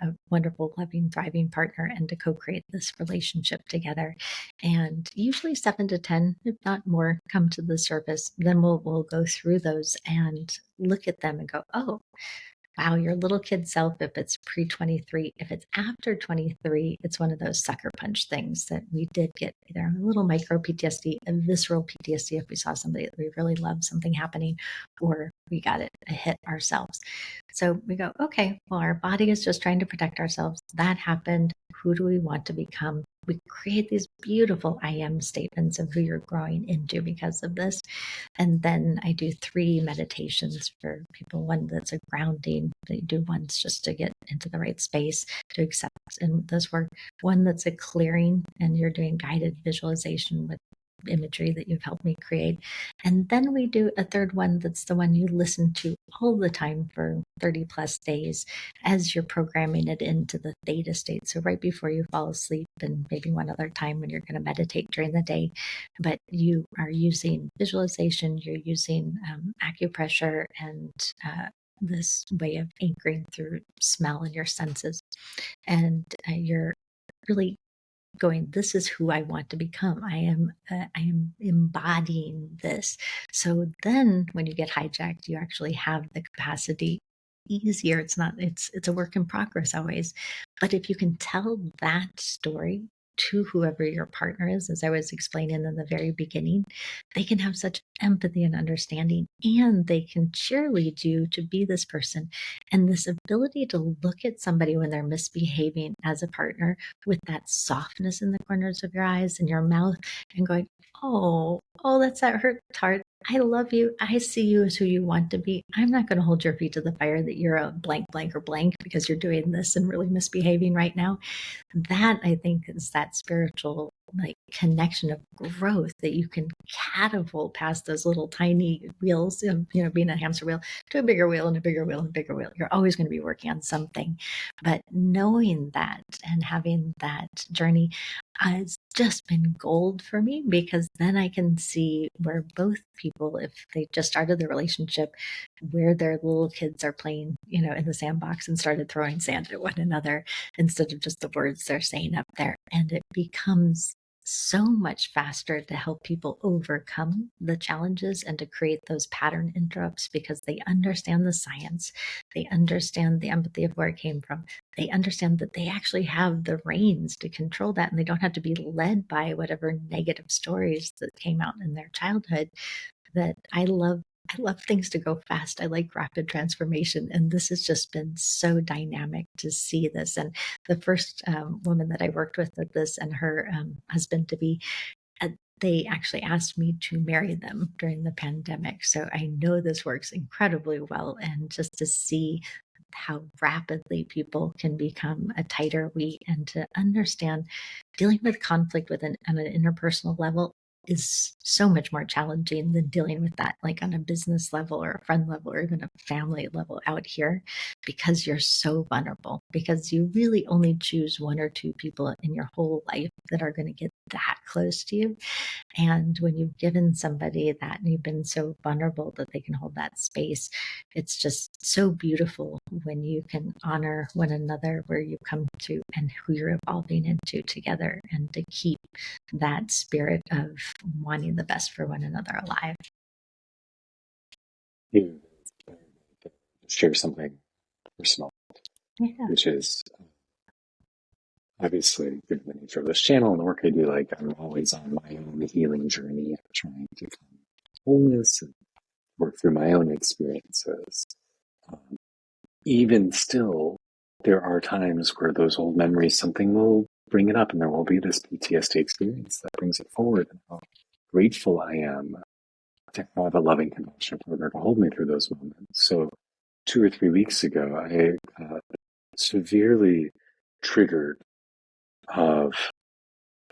a wonderful, loving, thriving partner and to co-create this relationship together. And usually 7 to 10, if not more, come to the surface. Then we'll go through those and look at them and go, oh, wow, your little kid self, if it's pre-23, if it's after 23, it's one of those sucker punch things that we did get either a little micro PTSD, a visceral PTSD if we saw somebody that we really loved, something happening, or we got it a hit ourselves. So we go, okay, well, our body is just trying to protect ourselves. That happened. Who do we want to become? we create these beautiful I am statements of who you're growing into because of this. And then I do 3 meditations for people. One that's a grounding. They do ones just to get into the right space to accept and those work. One that's a clearing, and you're doing guided visualization with imagery that you've helped me create. And then we do a third one that's the one you listen to all the time for 30 plus days as you're programming it into the theta state. So right before you fall asleep, and maybe one other time when you're going to meditate during the day, but you are using visualization, you're using acupressure and this way of anchoring through smell and your senses. And you're really going, this is who I want to become. I am embodying this. So then when you get hijacked, you actually have the capacity easier. It's a work in progress always. But if you can tell that story to whoever your partner is, as I was explaining in the very beginning, they can have such empathy and understanding, and they can cheerlead you to be this person. And this ability to look at somebody when they're misbehaving as a partner with that softness in the corners of your eyes and your mouth and going, oh, that's that hurt heart. I love you. I see you as who you want to be. I'm not going to hold your feet to the fire that you're a blank, blank, or blank because you're doing this and really misbehaving right now. That I think is that spiritual connection of growth that you can catapult past those little tiny wheels of being a hamster wheel to a bigger wheel and a bigger wheel and a bigger wheel. You're always going to be working on something, but knowing that and having that journey has just been gold for me, because then I can see where both people, if they just started the relationship, where their little kids are playing in the sandbox and started throwing sand at one another instead of just the words they're saying up there. And it becomes so much faster to help people overcome the challenges and to create those pattern interrupts, because they understand the science, they understand the empathy of where it came from, they understand that they actually have the reins to control that, and they don't have to be led by whatever negative stories that came out in their childhood. That I love things to go fast. I like rapid transformation. And this has just been so dynamic to see this. And the first woman that I worked with at this, and her husband to be, they actually asked me to marry them during the pandemic. So I know this works incredibly well. And just to see how rapidly people can become a tighter we, and to understand dealing with conflict on an interpersonal level is so much more challenging than dealing with that on a business level or a friend level or even a family level out here, because you're so vulnerable, because you really only choose 1 or 2 people in your whole life that are going to get that close to you. And when you've given somebody that and you've been so vulnerable that they can hold that space, it's just so beautiful when you can honor one another where you come to and who you're evolving into together, and to keep that spirit of wanting the best for one another alive. You share something personal, Yeah. which is obviously, given the nature of this channel and the work I do, I'm always on my own healing journey, trying to find wholeness and work through my own experiences. Even still, there are times where those old memories, something will bring it up, and there will be this PTSD experience that brings it forward. And how grateful I am to have a loving, compassionate partner to hold me through those moments. So 2 or 3 weeks ago, I got severely triggered of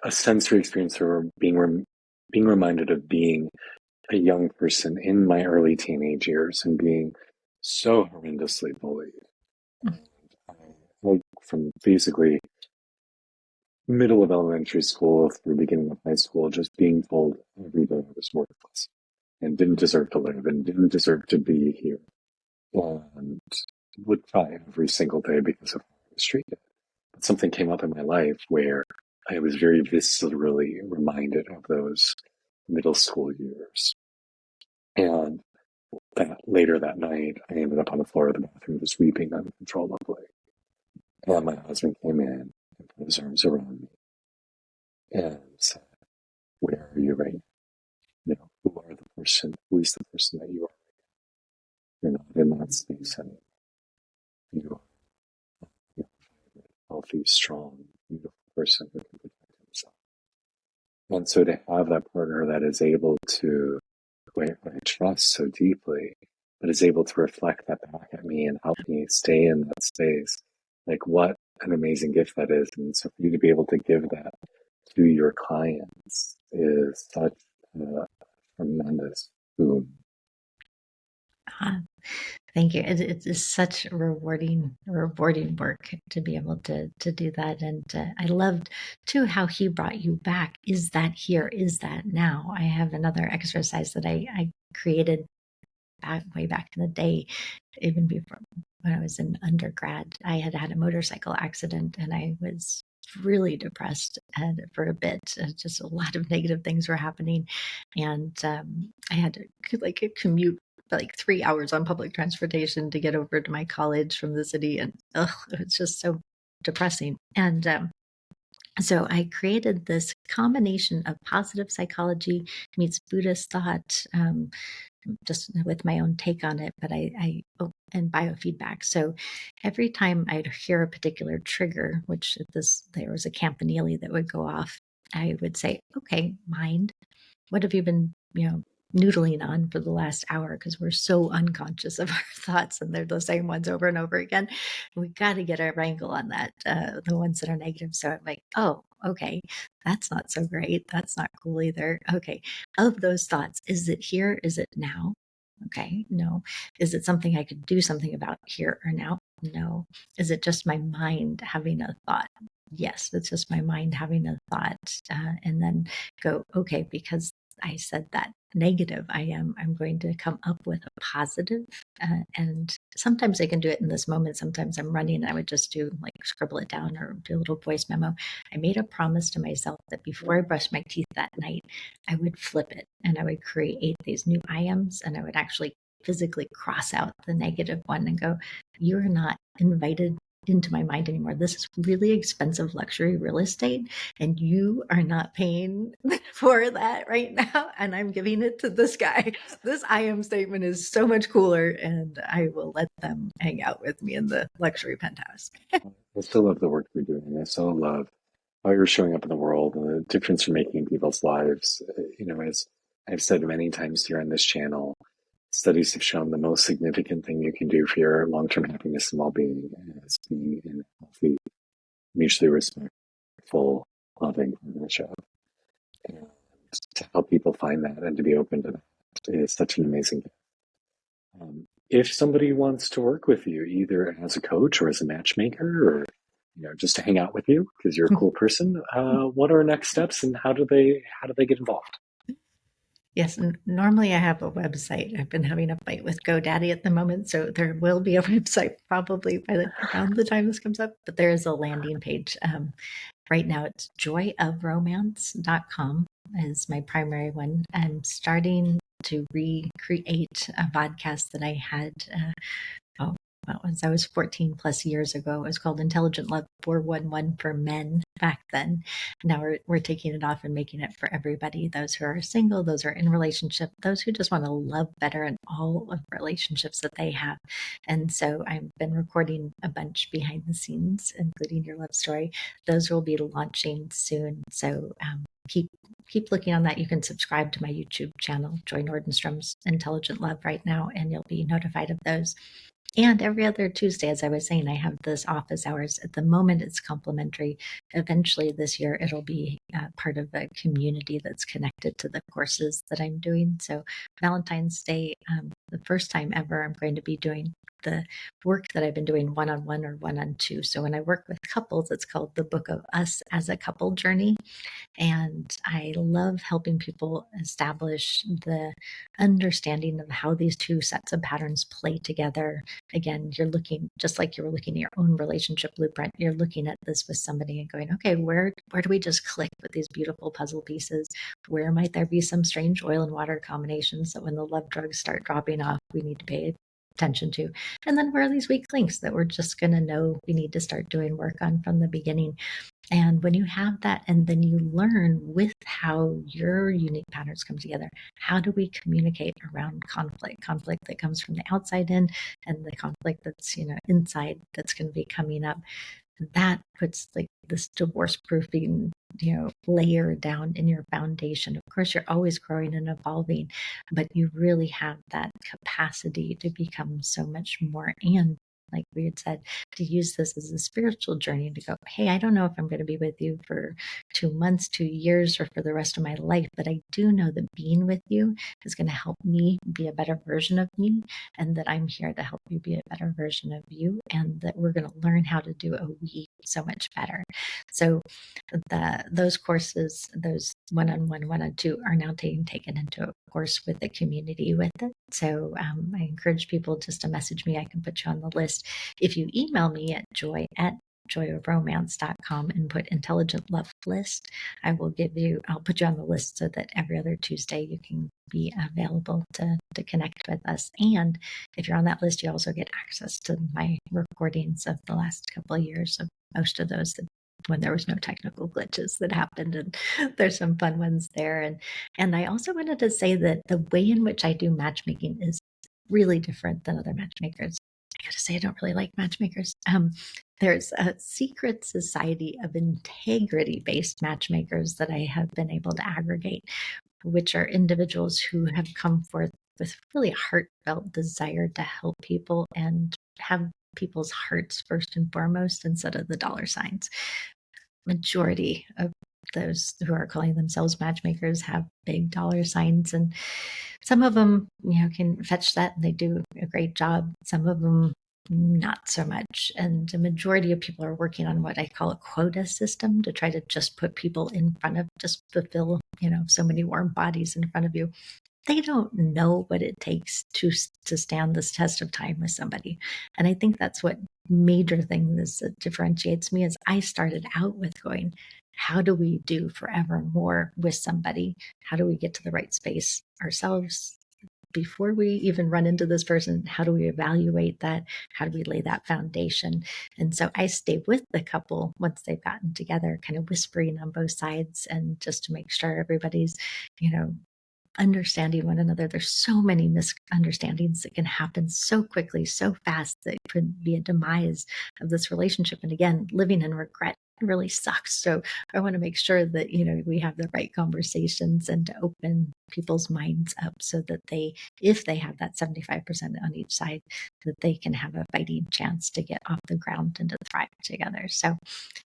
a sensory experience, or being reminded of being a young person in my early teenage years and being so horrendously bullied. And from basically middle of elementary school through beginning of high school, just being told every day I was worthless and didn't deserve to live and didn't deserve to be here, and would cry every single day because of how I was treated. But something came up in my life where I was very viscerally reminded of those middle school years. And later that night, I ended up on the floor of the bathroom just weeping uncontrollably. And my husband came in and put his arms around me and said, "Where are you right now? Who is the person that you are? You're not in that space anymore. You are a healthy, strong, beautiful person who can protect And so to have that partner that is able to, who I trust so deeply, but is able to reflect that back at me and help me stay in that space, like what an amazing gift that is. And so for you to be able to give that to your clients is such a tremendous boon. Ah, thank you. It is such rewarding work to be able to do that. And I loved too how he brought you back. Is that here? Is that now? I have another exercise that I created way back in the day, even before when I was in undergrad. I had had a motorcycle accident and I was really depressed and for a bit. Just a lot of negative things were happening, and I had to like commute like 3 hours on public transportation to get over to my college from the city, and it was just so depressing. And so I created this combination of positive psychology meets Buddhist thought, just with my own take on it, but and biofeedback. So every time I'd hear a particular trigger, which there was a campanile that would go off, I would say, okay, mind, what have you been, noodling on for the last hour? Because we're so unconscious of our thoughts and they're the same ones over and over again. We got to get our wrangle on that, the ones that are negative. So I'm like, oh, okay, that's not so great. That's not cool either. Okay. Of those thoughts, is it here? Is it now? Okay. No. Is it something I could do something about here or now? No. Is it just my mind having a thought? Yes, it's just my mind having a thought. And then go, okay, because I said that negative, I'm going to come up with a positive. And sometimes I can do it in this moment. Sometimes I'm running and I would just do like scribble it down or do a little voice memo. I made a promise to myself that before I brushed my teeth that night, I would flip it and I would create these new I ams and I would actually physically cross out the negative one and go, you're not invited into my mind anymore. This is really expensive luxury real estate and you are not paying for that right now. And I'm giving it to this guy. This I am statement is so much cooler and I will let them hang out with me in the luxury penthouse. I still love the work you're doing. I still love how you're showing up in the world and the difference you're making in people's lives. As I've said many times here on this channel, studies have shown the most significant thing you can do for your long-term happiness and well-being is being in a healthy, mutually respectful, loving partnership. And to help people find that and to be open to that is such an amazing gift. If somebody wants to work with you, either as a coach or as a matchmaker, or just to hang out with you because you're a cool person, what are next steps and how do they get involved? Yes, normally I have a website. I've been having a fight with GoDaddy at the moment, so there will be a website probably around the time this comes up, but there is a landing page. Right now it's joyofromance.com is my primary one. I'm starting to recreate a podcast that I had I was 14 plus years ago. It was called Intelligent Love 411 for men back then. Now we're taking it off and making it for everybody. Those who are single, those who are in relationship, those who just want to love better in all of relationships that they have. And so I've been recording a bunch behind the scenes, including your love story. Those will be launching soon. So keep looking on that. You can subscribe to my YouTube channel, Joy Nordenstrom's Intelligent Love right now, and you'll be notified of those. And every other Tuesday, as I was saying, I have this office hours. At the moment, it's complimentary. Eventually this year, it'll be part of a community that's connected to the courses that I'm doing. So Valentine's Day, the first time ever, I'm going to be doing the work that I've been doing one-on-one or one-on-two. So when I work with couples, it's called the Book of Us as a Couple Journey. And I love helping people establish the understanding of how these two sets of patterns play together. Again, you're looking, just like you were looking at your own relationship blueprint, you're looking at this with somebody and going, okay, where do we just click with these beautiful puzzle pieces? Where might there be some strange oil and water combinations that when the love drugs start dropping off, we need to pay attention to? And then where are these weak links that we're just going to know we need to start doing work on from the beginning? And when you have that, and then you learn with how your unique patterns come together, how do we communicate around conflict that comes from the outside in, and the conflict that's, inside that's going to be coming up. That puts like this divorce proofing layer down in your foundation. Of course, you're always growing and evolving, but you really have that capacity to become so much more. And like we had said, to use this as a spiritual journey to go, hey, I don't know if I'm going to be with you for 2 months, 2 years, or for the rest of my life, but I do know that being with you is going to help me be a better version of me, and that I'm here to help you be a better version of you, and that we're going to learn how to do a we so much better. So those courses, those one-on-one, one-on-two, are now being taken into a course with the community with it. So I encourage people just to message me. I can put you on the list. If you email me at joyofromance.com and put intelligent love list, I'll put you on the list so that every other Tuesday you can be available to connect with us. And if you're on that list, you also get access to my recordings of the last couple of years of most of those when there was no technical glitches that happened, and there's some fun ones there. And I also wanted to say that the way in which I do matchmaking is really different than other matchmakers. I gotta say, I don't really like matchmakers. There's a secret society of integrity-based matchmakers that I have been able to aggregate, which are individuals who have come forth with really heartfelt desire to help people and have people's hearts first and foremost instead of the dollar signs. Majority of those who are calling themselves matchmakers have big dollar signs, and some of them can fetch that and they do a great job. Some of them not so much, and the majority of people are working on what I call a quota system to try to just put people in front of, just fulfill so many warm bodies in front of you. They don't know what it takes to stand this test of time with somebody. And I think that's what major thing this differentiates me is I started out with going, how do we do forever more with somebody? How do we get to the right space ourselves before we even run into this person? How do we evaluate that? How do we lay that foundation? And so I stay with the couple once they've gotten together, kind of whispering on both sides, and just to make sure everybody's, understanding one another. There's so many misunderstandings that can happen so quickly, so fast, that could be a demise of this relationship. And again, living in regret really sucks. So I want to make sure that, we have the right conversations and to open people's minds up so that if they have that 75% on each side, that they can have a fighting chance to get off the ground and to thrive together. So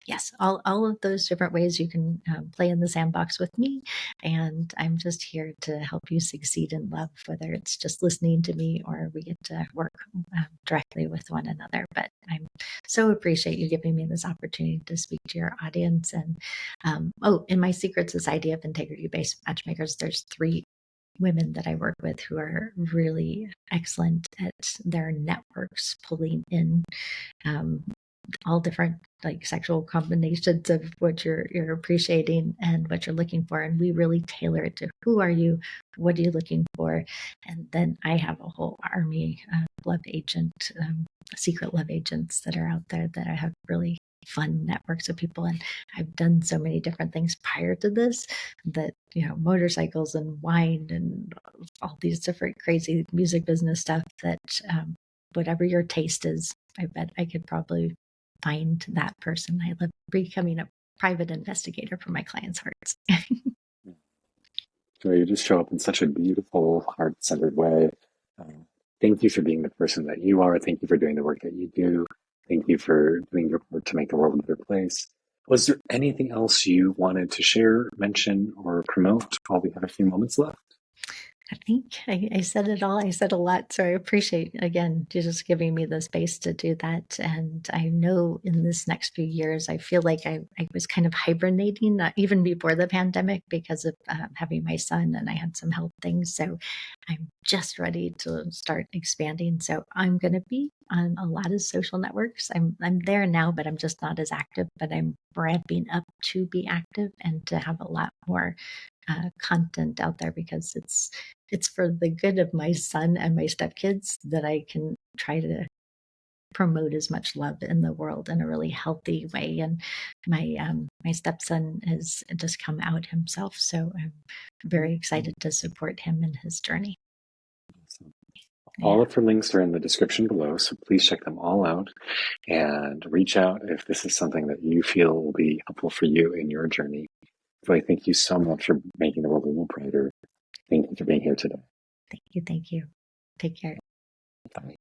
yes, all of those different ways you can play in the sandbox with me. And I'm just here to help you succeed in love, whether it's just listening to me or we get to work directly with one another. But I so appreciate you giving me this opportunity to speak to your audience. And in my secret society of integrity-based matchmakers, there's 3 women that I work with who are really excellent at their networks, pulling in all different like sexual combinations of what you're appreciating and what you're looking for. And we really tailor it to who are you, what are you looking for? And then I have a whole army of secret love agents that are out there that I have really fun networks of people. And I've done so many different things prior to this that, motorcycles and wine and all these different crazy music business stuff that whatever your taste is, I bet I could probably find that person. I love becoming a private investigator for my clients' hearts. Joy, you just show up in such a beautiful, heart-centered way. Uh, Thank you for being the person that you are. Thank you for doing the work that you do. Thank you for doing your part to make the world a better place. Was there anything else you wanted to share, mention, or promote while we have a few moments left? I think I said it all. I said a lot. So I appreciate, again, you just giving me the space to do that. And I know in this next few years, I feel like I was kind of hibernating, even before the pandemic, because of having my son, and I had some health things. So I'm just ready to start expanding. So I'm going to be on a lot of social networks. I'm there now, but I'm just not as active, but I'm ramping up to be active and to have a lot more content out there, because it's for the good of my son and my stepkids that I can try to promote as much love in the world in a really healthy way. And my stepson has just come out himself, so I'm very excited to support him in his journey. All of her links are in the description below, so please check them all out and reach out if this is something that you feel will be helpful for you in your journey. Joy, thank you so much for making the world a little brighter. Thank you for being here today. Thank you. Thank you. Take care. Bye.